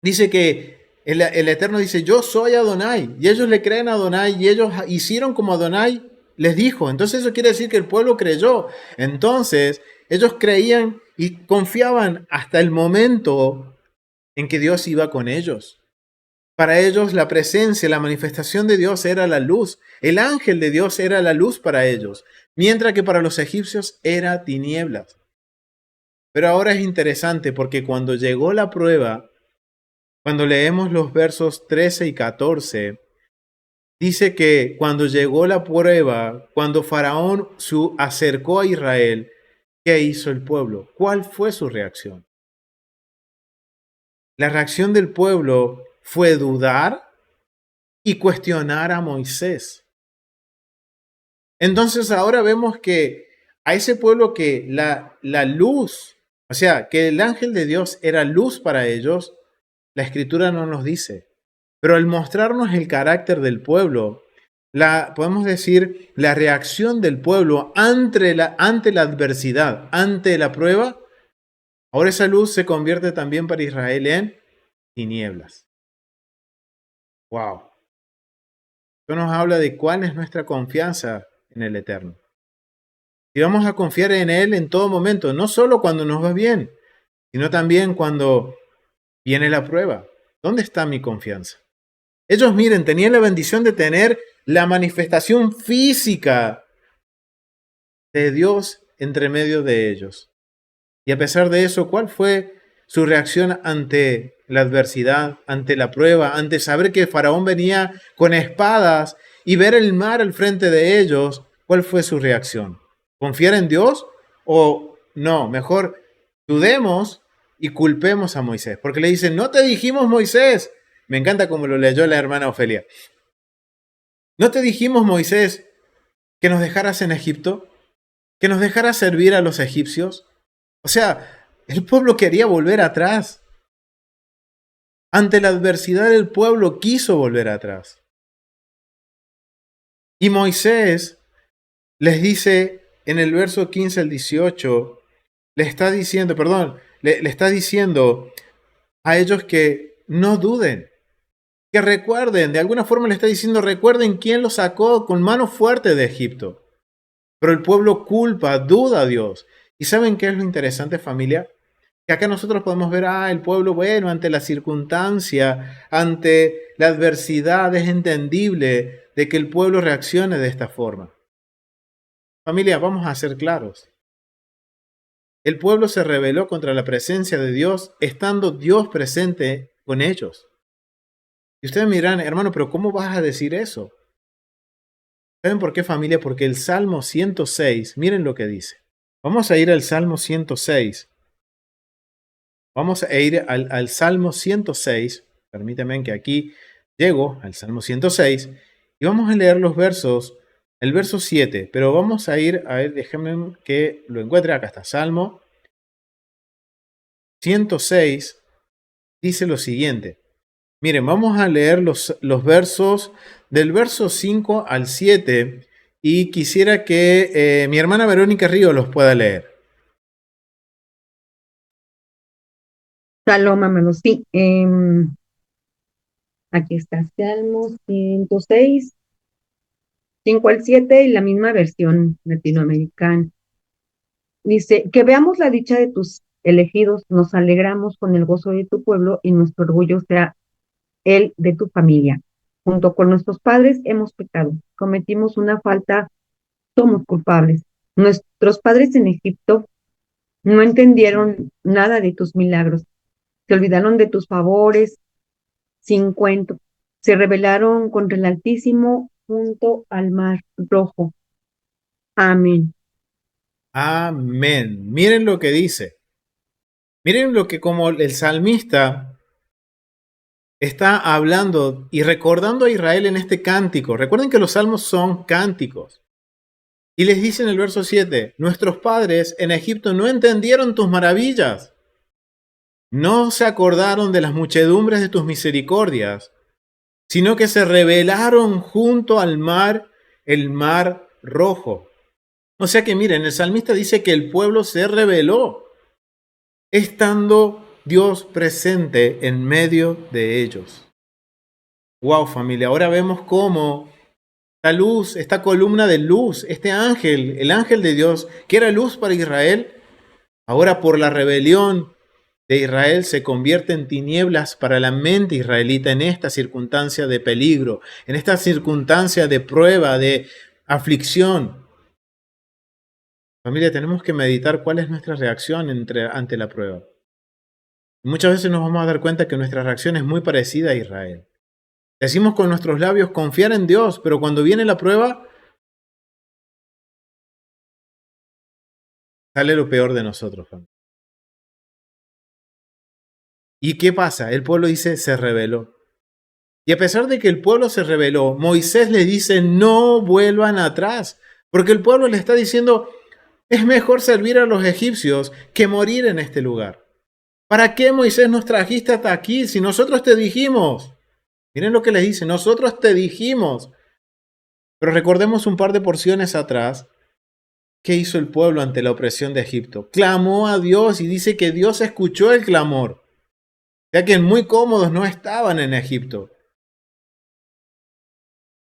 dice que el Eterno dice, yo soy Adonai. Y ellos le creen a Adonai y ellos hicieron como Adonai les dijo. Entonces eso quiere decir que el pueblo creyó. Entonces ellos creían y confiaban hasta el momento en que Dios iba con ellos. Para ellos la presencia, la manifestación de Dios era la luz. El ángel de Dios era la luz para ellos, mientras que para los egipcios era tinieblas. Pero ahora es interesante porque cuando llegó la prueba, cuando leemos los versos 13 y 14, dice que cuando llegó la prueba, cuando Faraón se acercó a Israel, ¿qué hizo el pueblo? ¿Cuál fue su reacción? la reacción del pueblo fue dudar y cuestionar a Moisés. Entonces ahora vemos que a ese pueblo que la luz, o sea, que el ángel de Dios era luz para ellos, la escritura no nos dice. Pero al mostrarnos el carácter del pueblo, podemos decir, la reacción del pueblo ante la adversidad, ante la prueba, ahora esa luz se convierte también para Israel en tinieblas. ¡Wow! Esto nos habla de cuál es nuestra confianza en el Eterno. Y vamos a confiar en Él en todo momento, no solo cuando nos va bien, sino también cuando viene la prueba. ¿Dónde está mi confianza? Ellos, miren, tenían la bendición de tener la manifestación física de Dios entre medio de ellos. Y a pesar de eso, ¿cuál fue su reacción ante la adversidad, ante la prueba, ante saber que Faraón venía con espadas y ver el mar al frente de ellos? ¿Cuál fue su reacción? ¿Confiar en Dios o no? Mejor dudemos y culpemos a Moisés. Porque le dicen, no te dijimos, Moisés. Me encanta como lo leyó la hermana Ofelia. ¿No te dijimos, Moisés, que nos dejaras en Egipto? ¿Que nos dejaras servir a los egipcios? O sea, el pueblo quería volver atrás. Ante la adversidad, el pueblo quiso volver atrás. Y Moisés les dice en el verso 15 al 18, le está diciendo a ellos que no duden, que recuerden, de alguna forma le está diciendo, recuerden quién los sacó con mano fuerte de Egipto. Pero el pueblo culpa, duda a Dios. ¿Y saben qué es lo interesante, familia? Que acá nosotros podemos ver, el pueblo, bueno, ante la circunstancia, ante la adversidad, es entendible de que el pueblo reaccione de esta forma. Familia, vamos a ser claros. El pueblo se rebeló contra la presencia de Dios, estando Dios presente con ellos. Y ustedes me dirán, hermano, pero ¿cómo vas a decir eso? ¿Saben por qué, familia? Porque el Salmo 106, miren lo que dice. Vamos a ir al Salmo 106. Vamos a ir al Salmo 106. Permítanme que aquí llego al Salmo 106 y vamos a leer los versos, el verso 7, pero vamos a ir, déjenme que lo encuentre, acá está, Salmo 106, dice lo siguiente. Miren, vamos a leer los versos del verso 5 al 7 y quisiera que mi hermana Verónica Río los pueda leer. Saloma, hermano, sí. Aquí está, Salmo 106, 5 al 7 y la misma versión latinoamericana. Dice, que veamos la dicha de tus elegidos, nos alegramos con el gozo de tu pueblo y nuestro orgullo sea el de tu familia. Junto con nuestros padres hemos pecado, cometimos una falta, somos culpables. Nuestros padres en Egipto no entendieron nada de tus milagros, se olvidaron de tus favores sin cuento, se rebelaron contra el Altísimo junto al Mar Rojo. Amén. Amén. Miren lo que dice. Miren lo que como el salmista está hablando y recordando a Israel en este cántico. Recuerden que los salmos son cánticos. Y les dice en el verso 7, nuestros padres en Egipto no entendieron tus maravillas. No se acordaron de las muchedumbres de tus misericordias, sino que se rebelaron junto al mar, el mar rojo. O sea que miren, el salmista dice que el pueblo se rebeló, estando Dios presente en medio de ellos. Wow, familia, ahora vemos cómo la luz, esta columna de luz, este ángel, el ángel de Dios, que era luz para Israel, ahora por la rebelión de Israel se convierte en tinieblas para la mente israelita en esta circunstancia de peligro, en esta circunstancia de prueba, de aflicción. Familia, tenemos que meditar cuál es nuestra reacción ante la prueba. Muchas veces nos vamos a dar cuenta que nuestra reacción es muy parecida a Israel. Decimos con nuestros labios confiar en Dios, pero cuando viene la prueba, sale lo peor de nosotros, familia. ¿Y qué pasa? El pueblo dice, se rebeló. Y a pesar de que el pueblo se rebeló, Moisés le dice, no vuelvan atrás, porque el pueblo le está diciendo, es mejor servir a los egipcios que morir en este lugar. ¿Para qué, Moisés, nos trajiste hasta aquí si nosotros te dijimos? Miren lo que les dice, nosotros te dijimos. Pero recordemos un par de porciones atrás, ¿qué hizo el pueblo ante la opresión de Egipto? Clamó a Dios y dice que Dios escuchó el clamor, ya que muy cómodos no estaban en Egipto.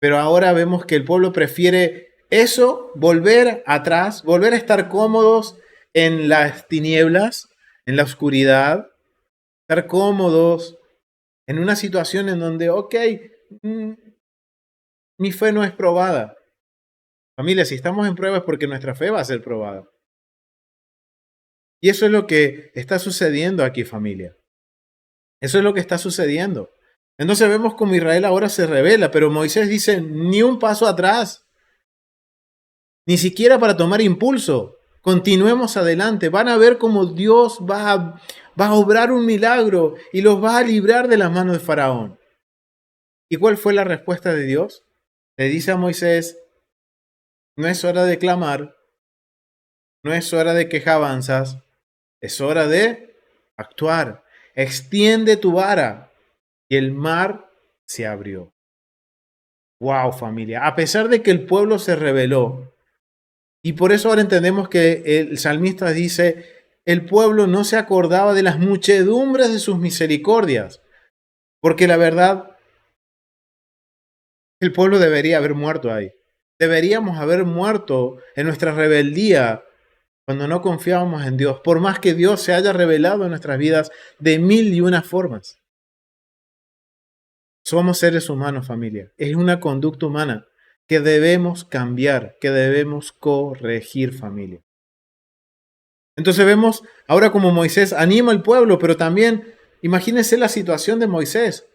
Pero ahora vemos que el pueblo prefiere eso, volver atrás, volver a estar cómodos en las tinieblas, en la oscuridad, estar cómodos en una situación en donde, mi fe no es probada. Familia, si estamos en prueba es porque nuestra fe va a ser probada. Y eso es lo que está sucediendo aquí, familia. Eso es lo que está sucediendo. Entonces vemos como Israel ahora se revela, pero Moisés dice, ni un paso atrás, ni siquiera para tomar impulso. Continuemos adelante. Van a ver cómo Dios va a obrar un milagro y los va a librar de las manos de Faraón. ¿Y cuál fue la respuesta de Dios? Le dice a Moisés, no es hora de clamar, no es hora de quejabanzas, es hora de actuar. Extiende tu vara. Y el mar se abrió. ¡Wow, familia! A pesar de que el pueblo se rebeló, y por eso ahora entendemos que el salmista dice, el pueblo no se acordaba de las muchedumbres de sus misericordias, porque la verdad, el pueblo debería haber muerto ahí. Deberíamos haber muerto en nuestra rebeldía cuando no confiábamos en Dios, por más que Dios se haya revelado en nuestras vidas de mil y una formas. Somos seres humanos, familia. Es una conducta humana que debemos cambiar, que debemos corregir, familia. Entonces vemos ahora como Moisés anima al pueblo, pero también imagínense la situación de Moisés.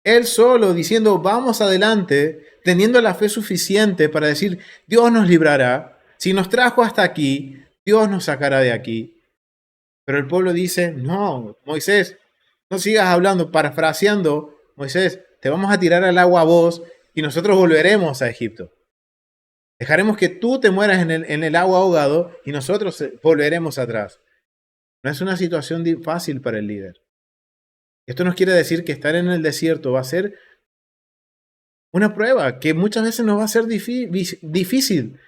Él solo diciendo, vamos adelante, teniendo la fe suficiente para decir, Dios nos librará. Si nos trajo hasta aquí, Dios nos sacará de aquí. Pero el pueblo dice, no, Moisés, no sigas hablando, parafraseando, Moisés, te vamos a tirar al agua a vos y nosotros volveremos a Egipto. Dejaremos que tú te mueras en el agua ahogado y nosotros volveremos atrás. No es una situación fácil para el líder. Esto nos quiere decir que estar en el desierto va a ser una prueba que muchas veces nos va a ser difícil,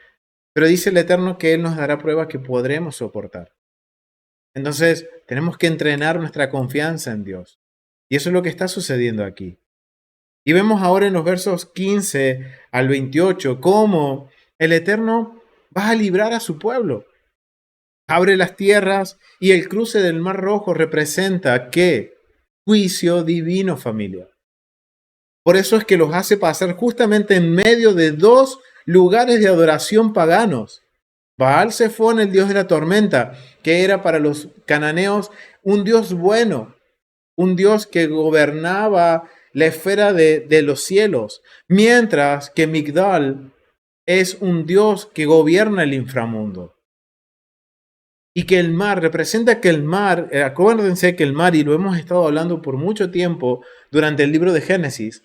pero dice el Eterno que Él nos dará pruebas que podremos soportar. Entonces tenemos que entrenar nuestra confianza en Dios. Y eso es lo que está sucediendo aquí. Y vemos ahora en los versos 15 al 28 cómo el Eterno va a librar a su pueblo. Abre las tierras y el cruce del Mar Rojo representa ¿qué? Juicio divino, familia. Por eso es que los hace pasar justamente en medio de dos lugares de adoración paganos. Baal-Zephón, el dios de la tormenta, que era para los cananeos un dios bueno, un dios que gobernaba la esfera de los cielos, mientras que Migdal es un dios que gobierna el inframundo. Y que el mar representa que el mar, acuérdense que el mar, y lo hemos estado hablando por mucho tiempo durante el libro de Génesis,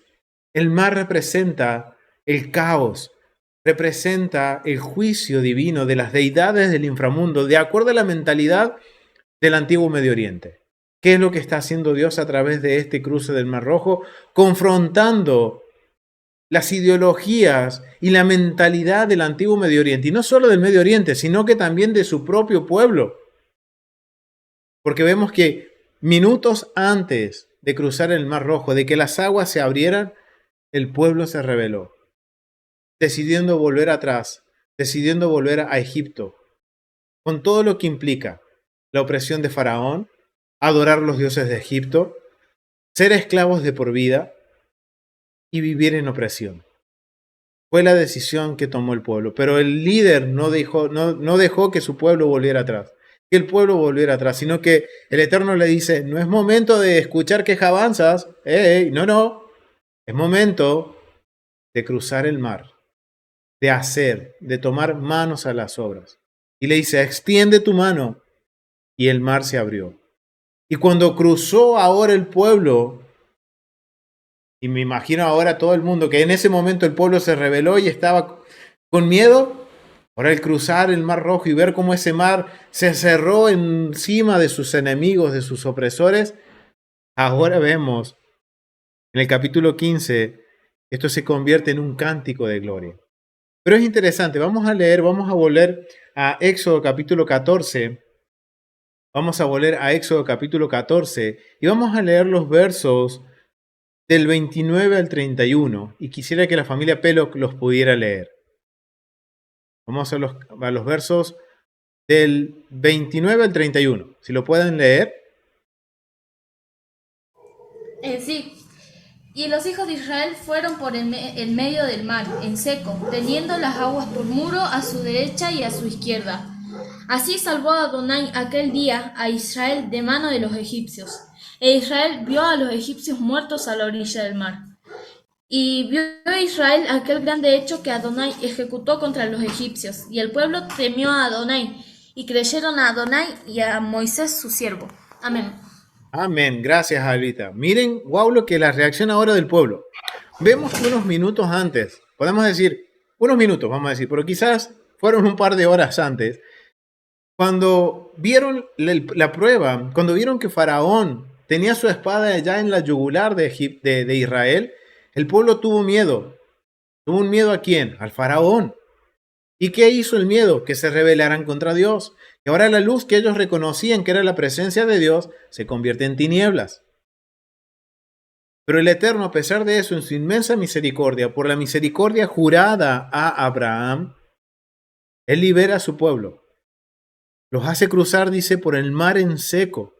el mar representa el caos, representa el juicio divino de las deidades del inframundo, de acuerdo a la mentalidad del antiguo Medio Oriente. ¿Qué es lo que está haciendo Dios a través de este cruce del Mar Rojo? Confrontando las ideologías y la mentalidad del antiguo Medio Oriente. Y no solo del Medio Oriente, sino que también de su propio pueblo. Porque vemos que minutos antes de cruzar el Mar Rojo, de que las aguas se abrieran, el pueblo se rebeló, decidiendo volver atrás, decidiendo volver a Egipto, con todo lo que implica la opresión de Faraón, adorar los dioses de Egipto, ser esclavos de por vida y vivir en opresión. Fue la decisión que tomó el pueblo, pero el líder no dejó que su pueblo volviera atrás, que el pueblo volviera atrás, sino que el Eterno le dice, no es momento de escuchar quejabanzas, no, es momento de cruzar el mar, de tomar manos a las obras. Y le dice, extiende tu mano, y el mar se abrió. Y cuando cruzó ahora el pueblo, y me imagino ahora todo el mundo, que en ese momento el pueblo se rebeló y estaba con miedo, ahora el cruzar el Mar Rojo y ver cómo ese mar se cerró encima de sus enemigos, de sus opresores, ahora vemos en el capítulo 15, esto se convierte en un cántico de gloria. Pero es interesante, vamos a volver a Éxodo capítulo 14. Vamos a volver a Éxodo capítulo 14 y vamos a leer los versos del 29 al 31. Y quisiera que la familia Pelo los pudiera leer. Vamos a los versos del 29 al 31. Si lo pueden leer. Sí. Y los hijos de Israel fueron por el medio del mar, en seco, teniendo las aguas por muro a su derecha y a su izquierda. Así salvó Adonai aquel día a Israel de mano de los egipcios. E Israel vio a los egipcios muertos a la orilla del mar. Y vio Israel aquel grande hecho que Adonai ejecutó contra los egipcios. Y el pueblo temió a Adonai, y creyeron a Adonai y a Moisés su siervo. Amén. Amén, gracias Alvita. Miren, wow, lo que la reacción ahora del pueblo. Vemos que unos minutos antes, podemos decir, unos minutos vamos a decir, pero quizás fueron un par de horas antes, cuando vieron la prueba, cuando vieron que Faraón tenía su espada ya en la yugular de Israel, el pueblo tuvo miedo. ¿Tuvo un miedo a quién? Al Faraón. ¿Y qué hizo el miedo? Que se rebelaran contra Dios. Y ahora la luz que ellos reconocían que era la presencia de Dios se convierte en tinieblas. Pero el Eterno, a pesar de eso, en su inmensa misericordia, por la misericordia jurada a Abraham, Él libera a su pueblo. Los hace cruzar, dice, por el mar en seco,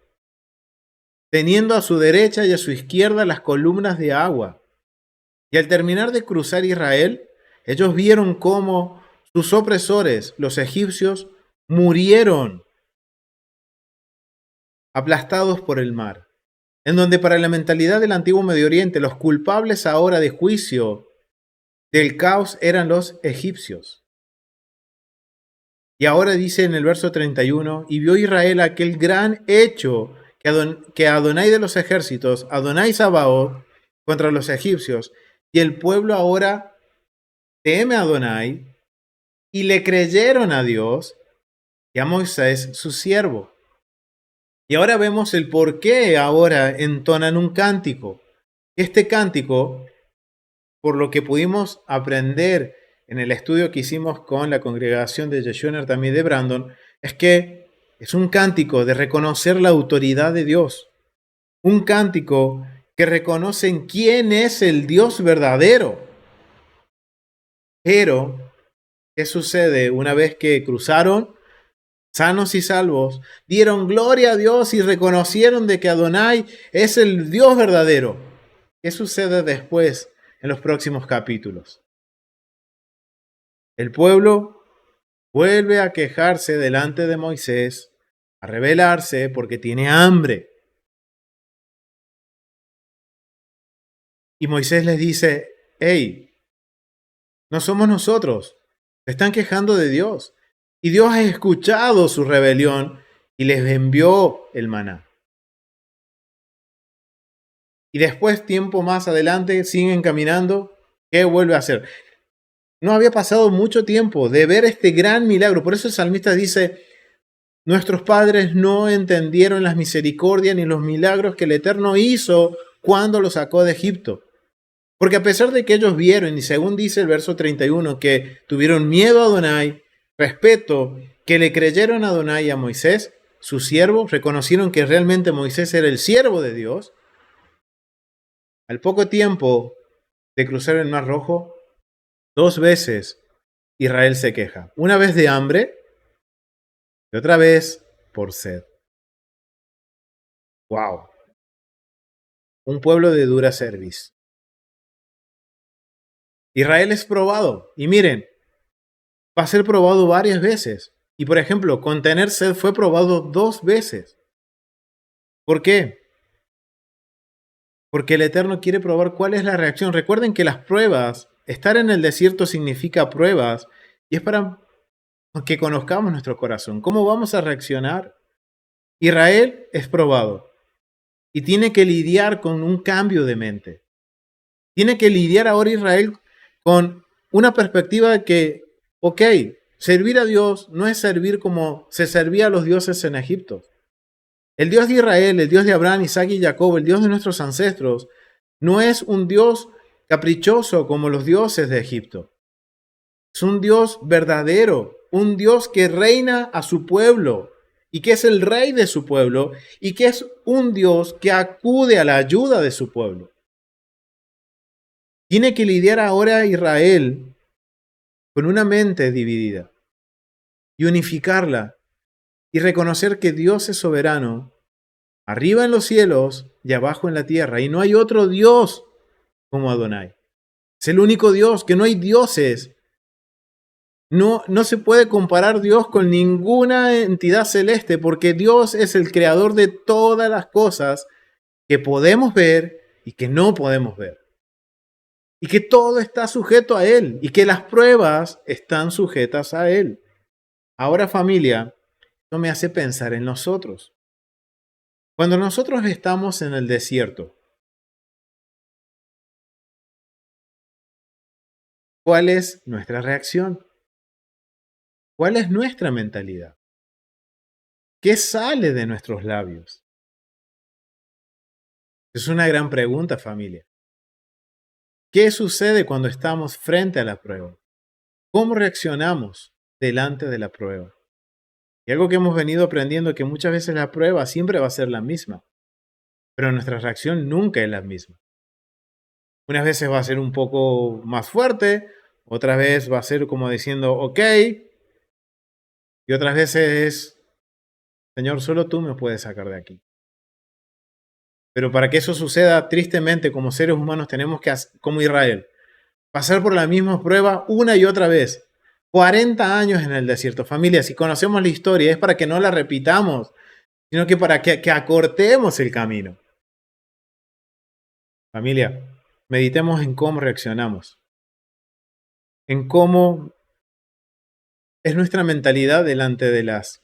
teniendo a su derecha y a su izquierda las columnas de agua. Y al terminar de cruzar Israel, ellos vieron cómo sus opresores, los egipcios, murieron aplastados por el mar, en donde para la mentalidad del antiguo Medio Oriente los culpables ahora de juicio del caos eran los egipcios. Y ahora dice en el verso 31, y vio Israel aquel gran hecho que Adonai de los ejércitos, Adonai Sabaoth, contra los egipcios, y el pueblo ahora teme a Adonai y le creyeron a Dios y a Moisés su siervo. Y ahora vemos el por qué ahora entonan un cántico. Este cántico, por lo que pudimos aprender en el estudio que hicimos con la congregación de Yeshua también de Brandon, es que es un cántico de reconocer la autoridad de Dios. Un cántico que reconoce en quién es el Dios verdadero. Pero, ¿qué sucede una vez que cruzaron? Sanos y salvos, dieron gloria a Dios y reconocieron de que Adonai es el Dios verdadero. ¿Qué sucede después en los próximos capítulos? El pueblo vuelve a quejarse delante de Moisés, a rebelarse porque tiene hambre. Y Moisés les dice, hey, no somos nosotros, se están quejando de Dios. Y Dios ha escuchado su rebelión y les envió el maná. Y después, tiempo más adelante, siguen caminando. ¿Qué vuelve a hacer? No había pasado mucho tiempo de ver este gran milagro. Por eso el salmista dice, nuestros padres no entendieron las misericordias ni los milagros que el Eterno hizo cuando los sacó de Egipto. Porque a pesar de que ellos vieron, y según dice el verso 31, que tuvieron miedo a Adonai, respeto, que le creyeron a Adonai y a Moisés, su siervo, reconocieron que realmente Moisés era el siervo de Dios. Al poco tiempo de cruzar el Mar Rojo, 2 veces Israel se queja. Una vez de hambre y otra vez por sed. ¡Wow! Un pueblo de dura cerviz. Israel es probado. Y miren, va a ser probado varias veces. Y por ejemplo, con tener sed fue probado 2 veces. ¿Por qué? Porque el Eterno quiere probar cuál es la reacción. Recuerden que las pruebas, estar en el desierto significa pruebas. Y es para que conozcamos nuestro corazón. ¿Cómo vamos a reaccionar? Israel es probado. y tiene que lidiar con un cambio de mente. Tiene que lidiar ahora Israel con una perspectiva de que, ok, servir a Dios no es servir como se servía a los dioses en Egipto. El Dios de Israel, el Dios de Abraham, Isaac y Jacob, el Dios de nuestros ancestros, no es un Dios caprichoso como los dioses de Egipto. Es un Dios verdadero, un Dios que reina a su pueblo y que es el rey de su pueblo y que es un Dios que acude a la ayuda de su pueblo. Tiene que lidiar ahora Israel con una mente dividida y unificarla y reconocer que Dios es soberano, arriba en los cielos y abajo en la tierra, y no hay otro Dios como Adonai. Es el único Dios, que no hay dioses. No se puede comparar Dios con ninguna entidad celeste, porque Dios es el creador de todas las cosas que podemos ver y que no podemos ver. Y que todo está sujeto a Él, y que las pruebas están sujetas a Él. Ahora, familia, esto me hace pensar en nosotros. Cuando nosotros estamos en el desierto, ¿cuál es nuestra reacción? ¿Cuál es nuestra mentalidad? ¿Qué sale de nuestros labios? Es una gran pregunta, familia. ¿Qué sucede cuando estamos frente a la prueba? ¿Cómo reaccionamos delante de la prueba? Y algo que hemos venido aprendiendo es que muchas veces la prueba siempre va a ser la misma, pero nuestra reacción nunca es la misma. Unas veces va a ser un poco más fuerte, otras veces va a ser como diciendo, ok, y otras veces es, Señor, solo tú me puedes sacar de aquí. Pero para que eso suceda, tristemente, como seres humanos tenemos que, como Israel, pasar por la misma prueba una y otra vez. 40 años en el desierto. Familia, si conocemos la historia, es para que no la repitamos, sino que para que acortemos el camino. Familia, meditemos en cómo reaccionamos, en cómo es nuestra mentalidad delante de las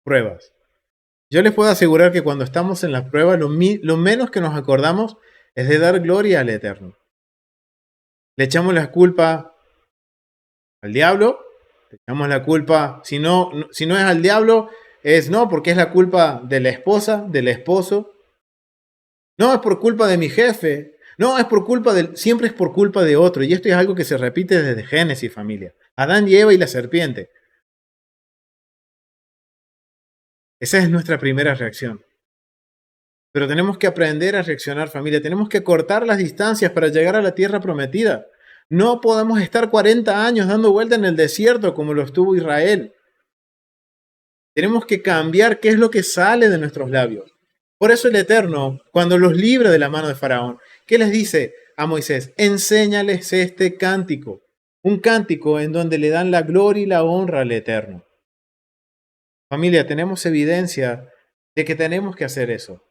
pruebas. Yo les puedo asegurar que cuando estamos en las pruebas, lo menos que nos acordamos es de dar gloria al Eterno. Le echamos la culpa al diablo, le echamos la culpa, si no es al diablo, es no, porque es la culpa de la esposa, del esposo. No, es por culpa de mi jefe. No, es por culpa siempre es por culpa de otro. Y esto es algo que se repite desde Génesis, familia. Adán y Eva y la serpiente. Esa es nuestra primera reacción. Pero tenemos que aprender a reaccionar, familia. Tenemos que cortar las distancias para llegar a la tierra prometida. No podemos estar 40 años dando vuelta en el desierto como lo estuvo Israel. Tenemos que cambiar qué es lo que sale de nuestros labios. Por eso el Eterno, cuando los libra de la mano de Faraón, ¿qué les dice a Moisés? Enséñales este cántico. Un cántico en donde le dan la gloria y la honra al Eterno. Familia, tenemos evidencia de que tenemos que hacer eso.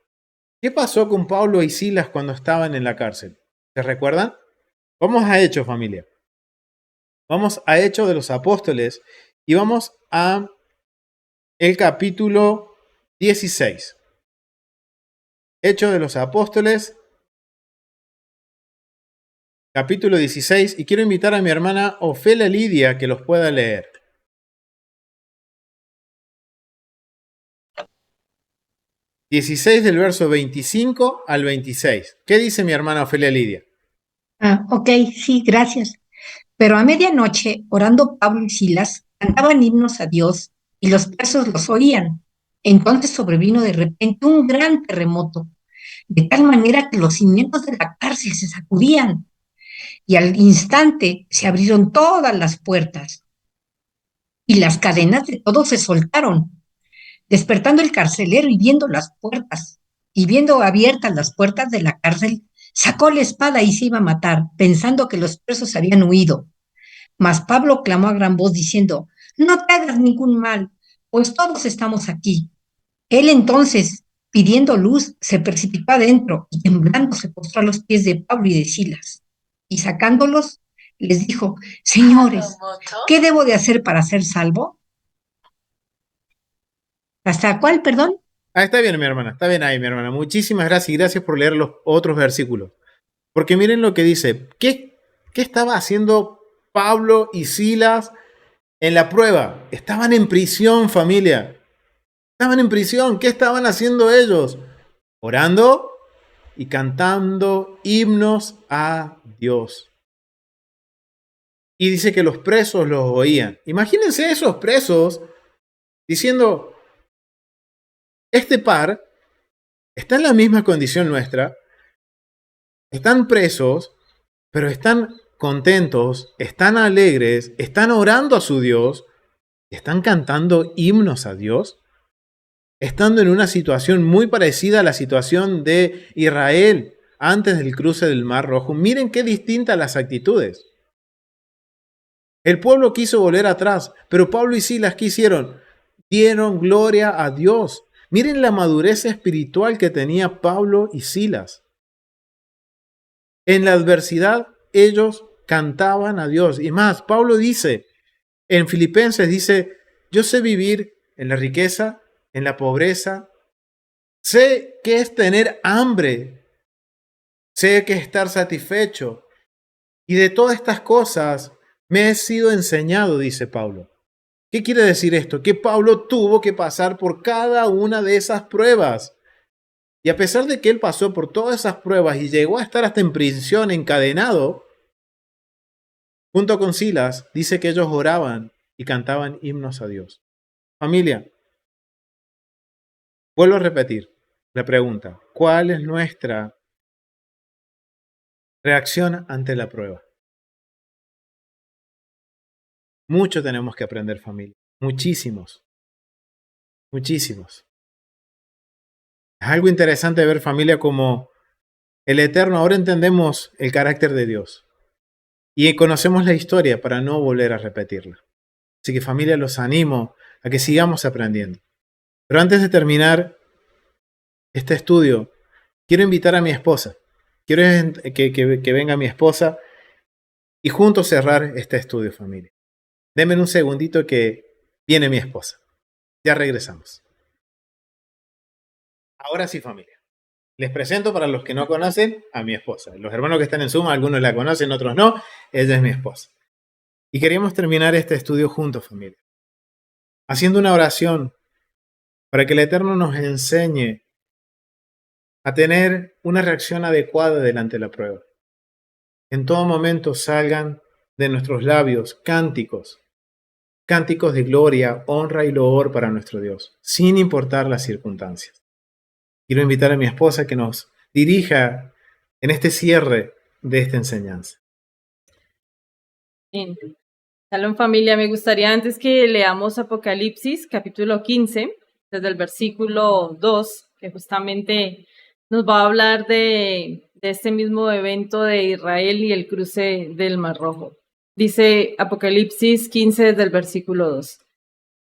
¿Qué pasó con Pablo y Silas cuando estaban en la cárcel? ¿Se recuerdan? Vamos a Hechos, familia. Vamos a Hechos de los Apóstoles y vamos a el capítulo 16. Hechos de los Apóstoles, capítulo 16. Y quiero invitar a mi hermana Ofelia Lidia que los pueda leer. 16 del verso 25 al 26. ¿Qué dice mi hermana Ofelia Lidia? Ok, sí, gracias. Pero a medianoche, orando Pablo y Silas, cantaban himnos a Dios y los presos los oían. Entonces sobrevino de repente un gran terremoto, de tal manera que los cimientos de la cárcel se sacudían y al instante se abrieron todas las puertas y las cadenas de todos se soltaron. Despertando el carcelero y viendo abiertas las puertas de la cárcel, sacó la espada y se iba a matar, pensando que los presos habían huido. Mas Pablo clamó a gran voz diciendo, no te hagas ningún mal, pues todos estamos aquí. Él entonces, pidiendo luz, se precipitó adentro y temblando se postró a los pies de Pablo y de Silas. Y sacándolos, les dijo, señores, ¿qué debo de hacer para ser salvo? ¿Hasta cuál, perdón? Ah, está bien, mi hermana, está bien ahí, mi hermana. Muchísimas gracias y gracias por leer los otros versículos. Porque miren lo que dice. ¿Qué estaba haciendo Pablo y Silas en la prueba? Estaban en prisión, familia. Estaban en prisión. ¿Qué estaban haciendo ellos? Orando y cantando himnos a Dios. Y dice que los presos los oían. Imagínense esos presos diciendo, este par está en la misma condición nuestra, están presos, pero están contentos, están alegres, están orando a su Dios, están cantando himnos a Dios, estando en una situación muy parecida a la situación de Israel antes del cruce del Mar Rojo. Miren qué distintas las actitudes. El pueblo quiso volver atrás, pero Pablo y Silas, ¿qué hicieron? Dieron gloria a Dios. Miren la madurez espiritual que tenía Pablo y Silas. En la adversidad, ellos cantaban a Dios. Y más, Pablo dice, en Filipenses dice, yo sé vivir en la riqueza, en la pobreza, sé qué es tener hambre, sé qué es estar satisfecho. Y de todas estas cosas me he sido enseñado, dice Pablo. ¿Qué quiere decir esto? Que Pablo tuvo que pasar por cada una de esas pruebas. Y a pesar de que él pasó por todas esas pruebas y llegó a estar hasta en prisión encadenado, junto con Silas, dice que ellos oraban y cantaban himnos a Dios. Familia, vuelvo a repetir la pregunta. ¿Cuál es nuestra reacción ante la prueba? Mucho tenemos que aprender, familia. Muchísimos. Muchísimos. Es algo interesante ver, familia, como el Eterno, ahora entendemos el carácter de Dios y conocemos la historia para no volver a repetirla. Así que, familia, los animo a que sigamos aprendiendo. Pero antes de terminar este estudio, quiero invitar a mi esposa. Quiero que venga mi esposa y juntos cerrar este estudio, familia. Denme un segundito que viene mi esposa. Ya regresamos. Ahora sí, familia. Les presento para los que no conocen a mi esposa. Los hermanos que están en Zoom, algunos la conocen, otros no. Ella es mi esposa. Y queríamos terminar este estudio juntos, familia, haciendo una oración para que el Eterno nos enseñe a tener una reacción adecuada delante de la prueba. En todo momento salgan de nuestros labios cánticos de gloria, honra y loor para nuestro Dios, sin importar las circunstancias. Quiero invitar a mi esposa que nos dirija en este cierre de esta enseñanza. Bien. Shalom familia, me gustaría antes que leamos Apocalipsis capítulo 15, desde el versículo 2, que justamente nos va a hablar de este mismo evento de Israel y el cruce del Mar Rojo. Dice Apocalipsis 15 desde el versículo 2.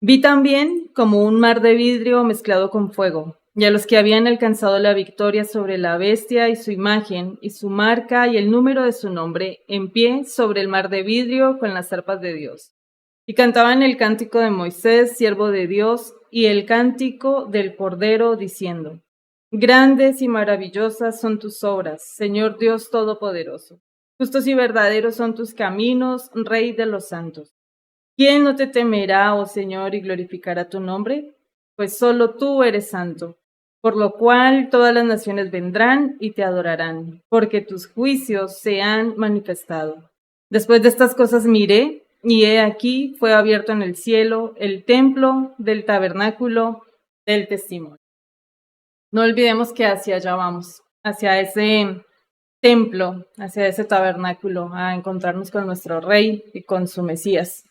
Vi también como un mar de vidrio mezclado con fuego, y a los que habían alcanzado la victoria sobre la bestia y su imagen, y su marca y el número de su nombre, en pie sobre el mar de vidrio con las arpas de Dios. Y cantaban el cántico de Moisés, siervo de Dios, y el cántico del Cordero, diciendo: Grandes y maravillosas son tus obras, Señor Dios Todopoderoso. Justos y verdaderos son tus caminos, Rey de los santos. ¿Quién no te temerá, oh Señor, y glorificará tu nombre? Pues solo tú eres santo, por lo cual todas las naciones vendrán y te adorarán, porque tus juicios se han manifestado. Después de estas cosas miré, y he aquí fue abierto en el cielo el templo del tabernáculo del testimonio. No olvidemos que hacia allá vamos, hacia ese templo, hacia ese tabernáculo, a encontrarnos con nuestro Rey y con su Mesías.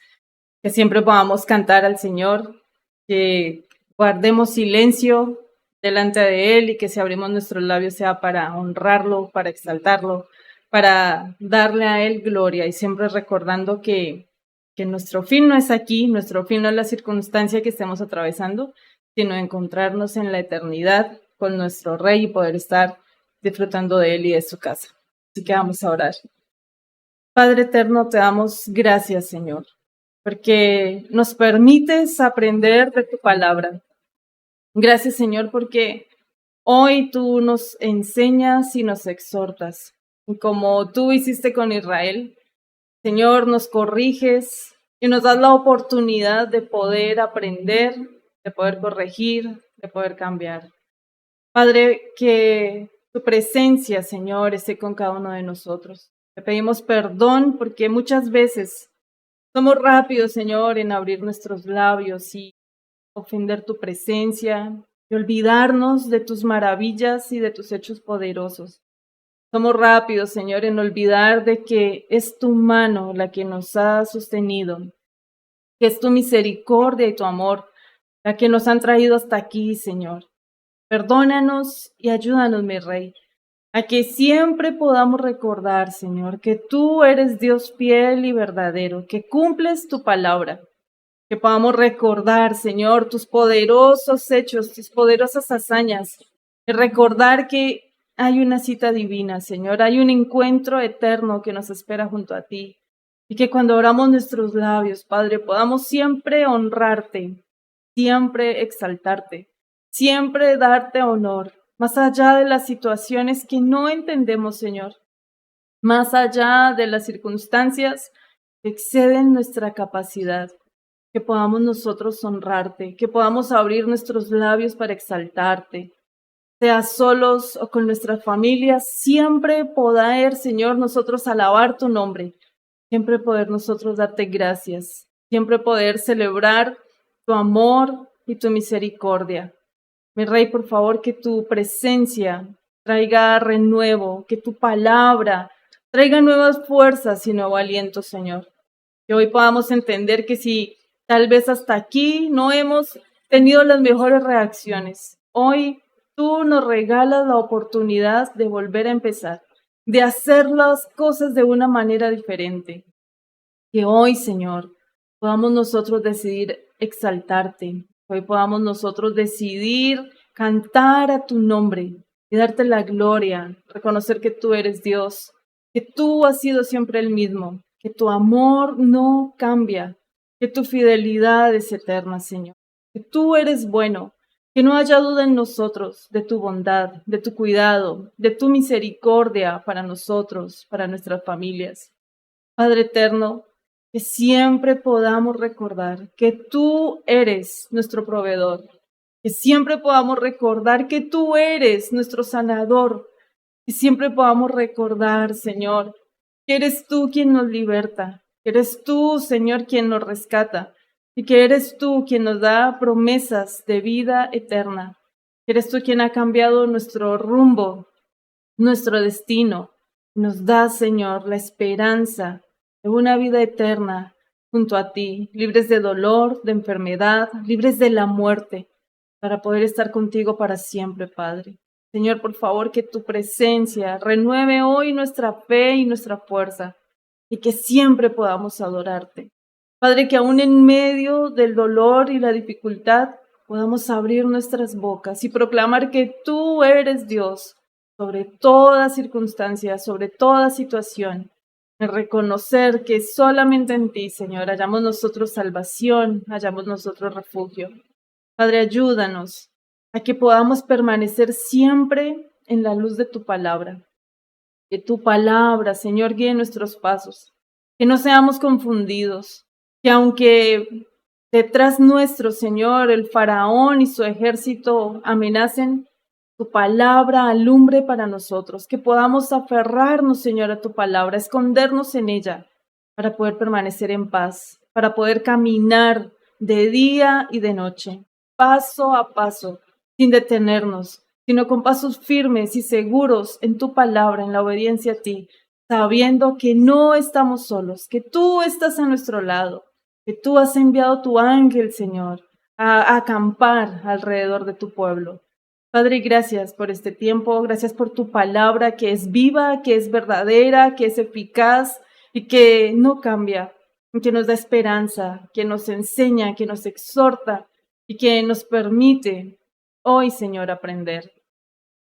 Que siempre podamos cantar al Señor, que guardemos silencio delante de Él y que si abrimos nuestros labios sea para honrarlo, para exaltarlo, para darle a Él gloria y siempre recordando que nuestro fin no es aquí, nuestro fin no es la circunstancia que estemos atravesando, sino encontrarnos en la eternidad con nuestro Rey y poder estar disfrutando de Él y de su casa. Así que vamos a orar. Padre eterno, te damos gracias, Señor, porque nos permites aprender de tu palabra. Gracias, Señor, porque hoy tú nos enseñas y nos exhortas. Y como tú hiciste con Israel, Señor, nos corriges y nos das la oportunidad de poder aprender, de poder corregir, de poder cambiar. Padre, que tu presencia, Señor, esté con cada uno de nosotros. Te pedimos perdón porque muchas veces somos rápidos, Señor, en abrir nuestros labios y ofender tu presencia y olvidarnos de tus maravillas y de tus hechos poderosos. Somos rápidos, Señor, en olvidar de que es tu mano la que nos ha sostenido, que es tu misericordia y tu amor la que nos han traído hasta aquí, Señor. Perdónanos y ayúdanos, mi Rey, a que siempre podamos recordar, Señor, que tú eres Dios fiel y verdadero, que cumples tu palabra, que podamos recordar, Señor, tus poderosos hechos, tus poderosas hazañas, y recordar que hay una cita divina, Señor, hay un encuentro eterno que nos espera junto a ti, y que cuando abramos nuestros labios, Padre, podamos siempre honrarte, siempre exaltarte, siempre darte honor, más allá de las situaciones que no entendemos, Señor, más allá de las circunstancias que exceden nuestra capacidad, que podamos nosotros honrarte, que podamos abrir nuestros labios para exaltarte, sea solos o con nuestras familias, siempre poder, Señor, nosotros alabar tu nombre, siempre poder nosotros darte gracias, siempre poder celebrar tu amor y tu misericordia. Mi Rey, por favor, que tu presencia traiga renuevo, que tu palabra traiga nuevas fuerzas y nuevo aliento, Señor. Que hoy podamos entender que si tal vez hasta aquí no hemos tenido las mejores reacciones, hoy tú nos regalas la oportunidad de volver a empezar, de hacer las cosas de una manera diferente. Que hoy, Señor, podamos nosotros decidir exaltarte. Hoy podamos nosotros decidir cantar a tu nombre y darte la gloria, reconocer que tú eres Dios, que tú has sido siempre el mismo, que tu amor no cambia, que tu fidelidad es eterna, Señor, que tú eres bueno, que no haya duda en nosotros de tu bondad, de tu cuidado, de tu misericordia para nosotros, para nuestras familias. Padre eterno, que siempre podamos recordar que tú eres nuestro proveedor, que siempre podamos recordar que tú eres nuestro sanador, que siempre podamos recordar, Señor, que eres tú quien nos liberta, que eres tú, Señor, quien nos rescata, y que eres tú quien nos da promesas de vida eterna, que eres tú quien ha cambiado nuestro rumbo, nuestro destino, nos da, Señor, la esperanza de una vida eterna junto a ti, libres de dolor, de enfermedad, libres de la muerte, para poder estar contigo para siempre, Padre. Señor, por favor, que tu presencia renueve hoy nuestra fe y nuestra fuerza, y que siempre podamos adorarte. Padre, que aún en medio del dolor y la dificultad podamos abrir nuestras bocas y proclamar que tú eres Dios sobre toda circunstancia, sobre toda situación. Reconocer que solamente en ti, Señor, hallamos nosotros salvación, hallamos nosotros refugio. Padre, ayúdanos a que podamos permanecer siempre en la luz de tu palabra. Que tu palabra, Señor, guíe nuestros pasos. Que no seamos confundidos. Que aunque detrás nuestro, Señor, el faraón y su ejército amenacen, tu palabra alumbre para nosotros. Que podamos aferrarnos, Señor, a tu palabra, escondernos en ella para poder permanecer en paz, para poder caminar de día y de noche, paso a paso, sin detenernos, sino con pasos firmes y seguros en tu palabra, en la obediencia a ti, sabiendo que no estamos solos, que tú estás a nuestro lado, que tú has enviado tu ángel, Señor, a acampar alrededor de tu pueblo. Padre, gracias por este tiempo, gracias por tu palabra que es viva, que es verdadera, que es eficaz y que no cambia, que nos da esperanza, que nos enseña, que nos exhorta y que nos permite hoy, Señor, aprender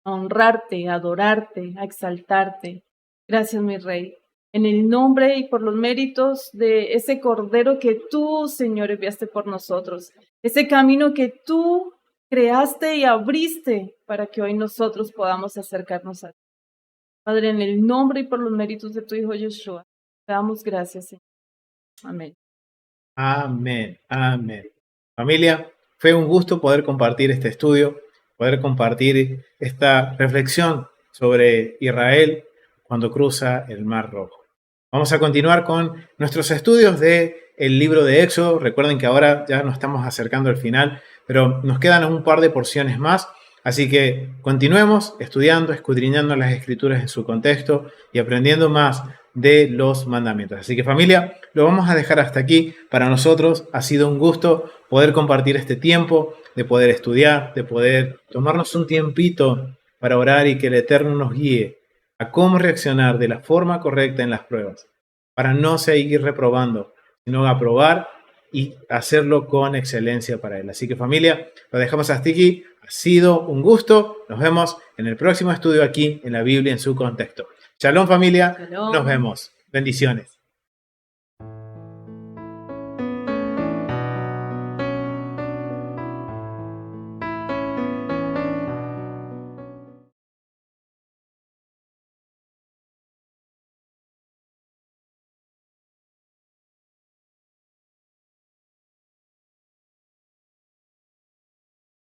a honrarte, a adorarte, a exaltarte. Gracias, mi Rey. En el nombre y por los méritos de ese Cordero que tú, Señor, enviaste por nosotros, ese camino que tú creaste y abriste para que hoy nosotros podamos acercarnos a ti. Padre, en el nombre y por los méritos de tu Hijo Yeshua, te damos gracias, Señor. Amén. Amén, amén. Familia, fue un gusto poder compartir este estudio, poder compartir esta reflexión sobre Israel cuando cruza el Mar Rojo. Vamos a continuar con nuestros estudios del libro de Éxodo. Recuerden que ahora ya nos estamos acercando al final, pero nos quedan un par de porciones más. Así que continuemos estudiando, escudriñando las Escrituras en su contexto y aprendiendo más de los mandamientos. Así que familia, lo vamos a dejar hasta aquí. Para nosotros ha sido un gusto poder compartir este tiempo, de poder estudiar, de poder tomarnos un tiempito para orar y que el Eterno nos guíe a cómo reaccionar de la forma correcta en las pruebas, para no seguir reprobando, sino aprobar y hacerlo con excelencia para Él. Así que familia, lo dejamos hasta aquí. Ha sido un gusto. Nos vemos en el próximo estudio aquí en la Biblia en su contexto. Shalom familia. Shalom. Nos vemos. Bendiciones.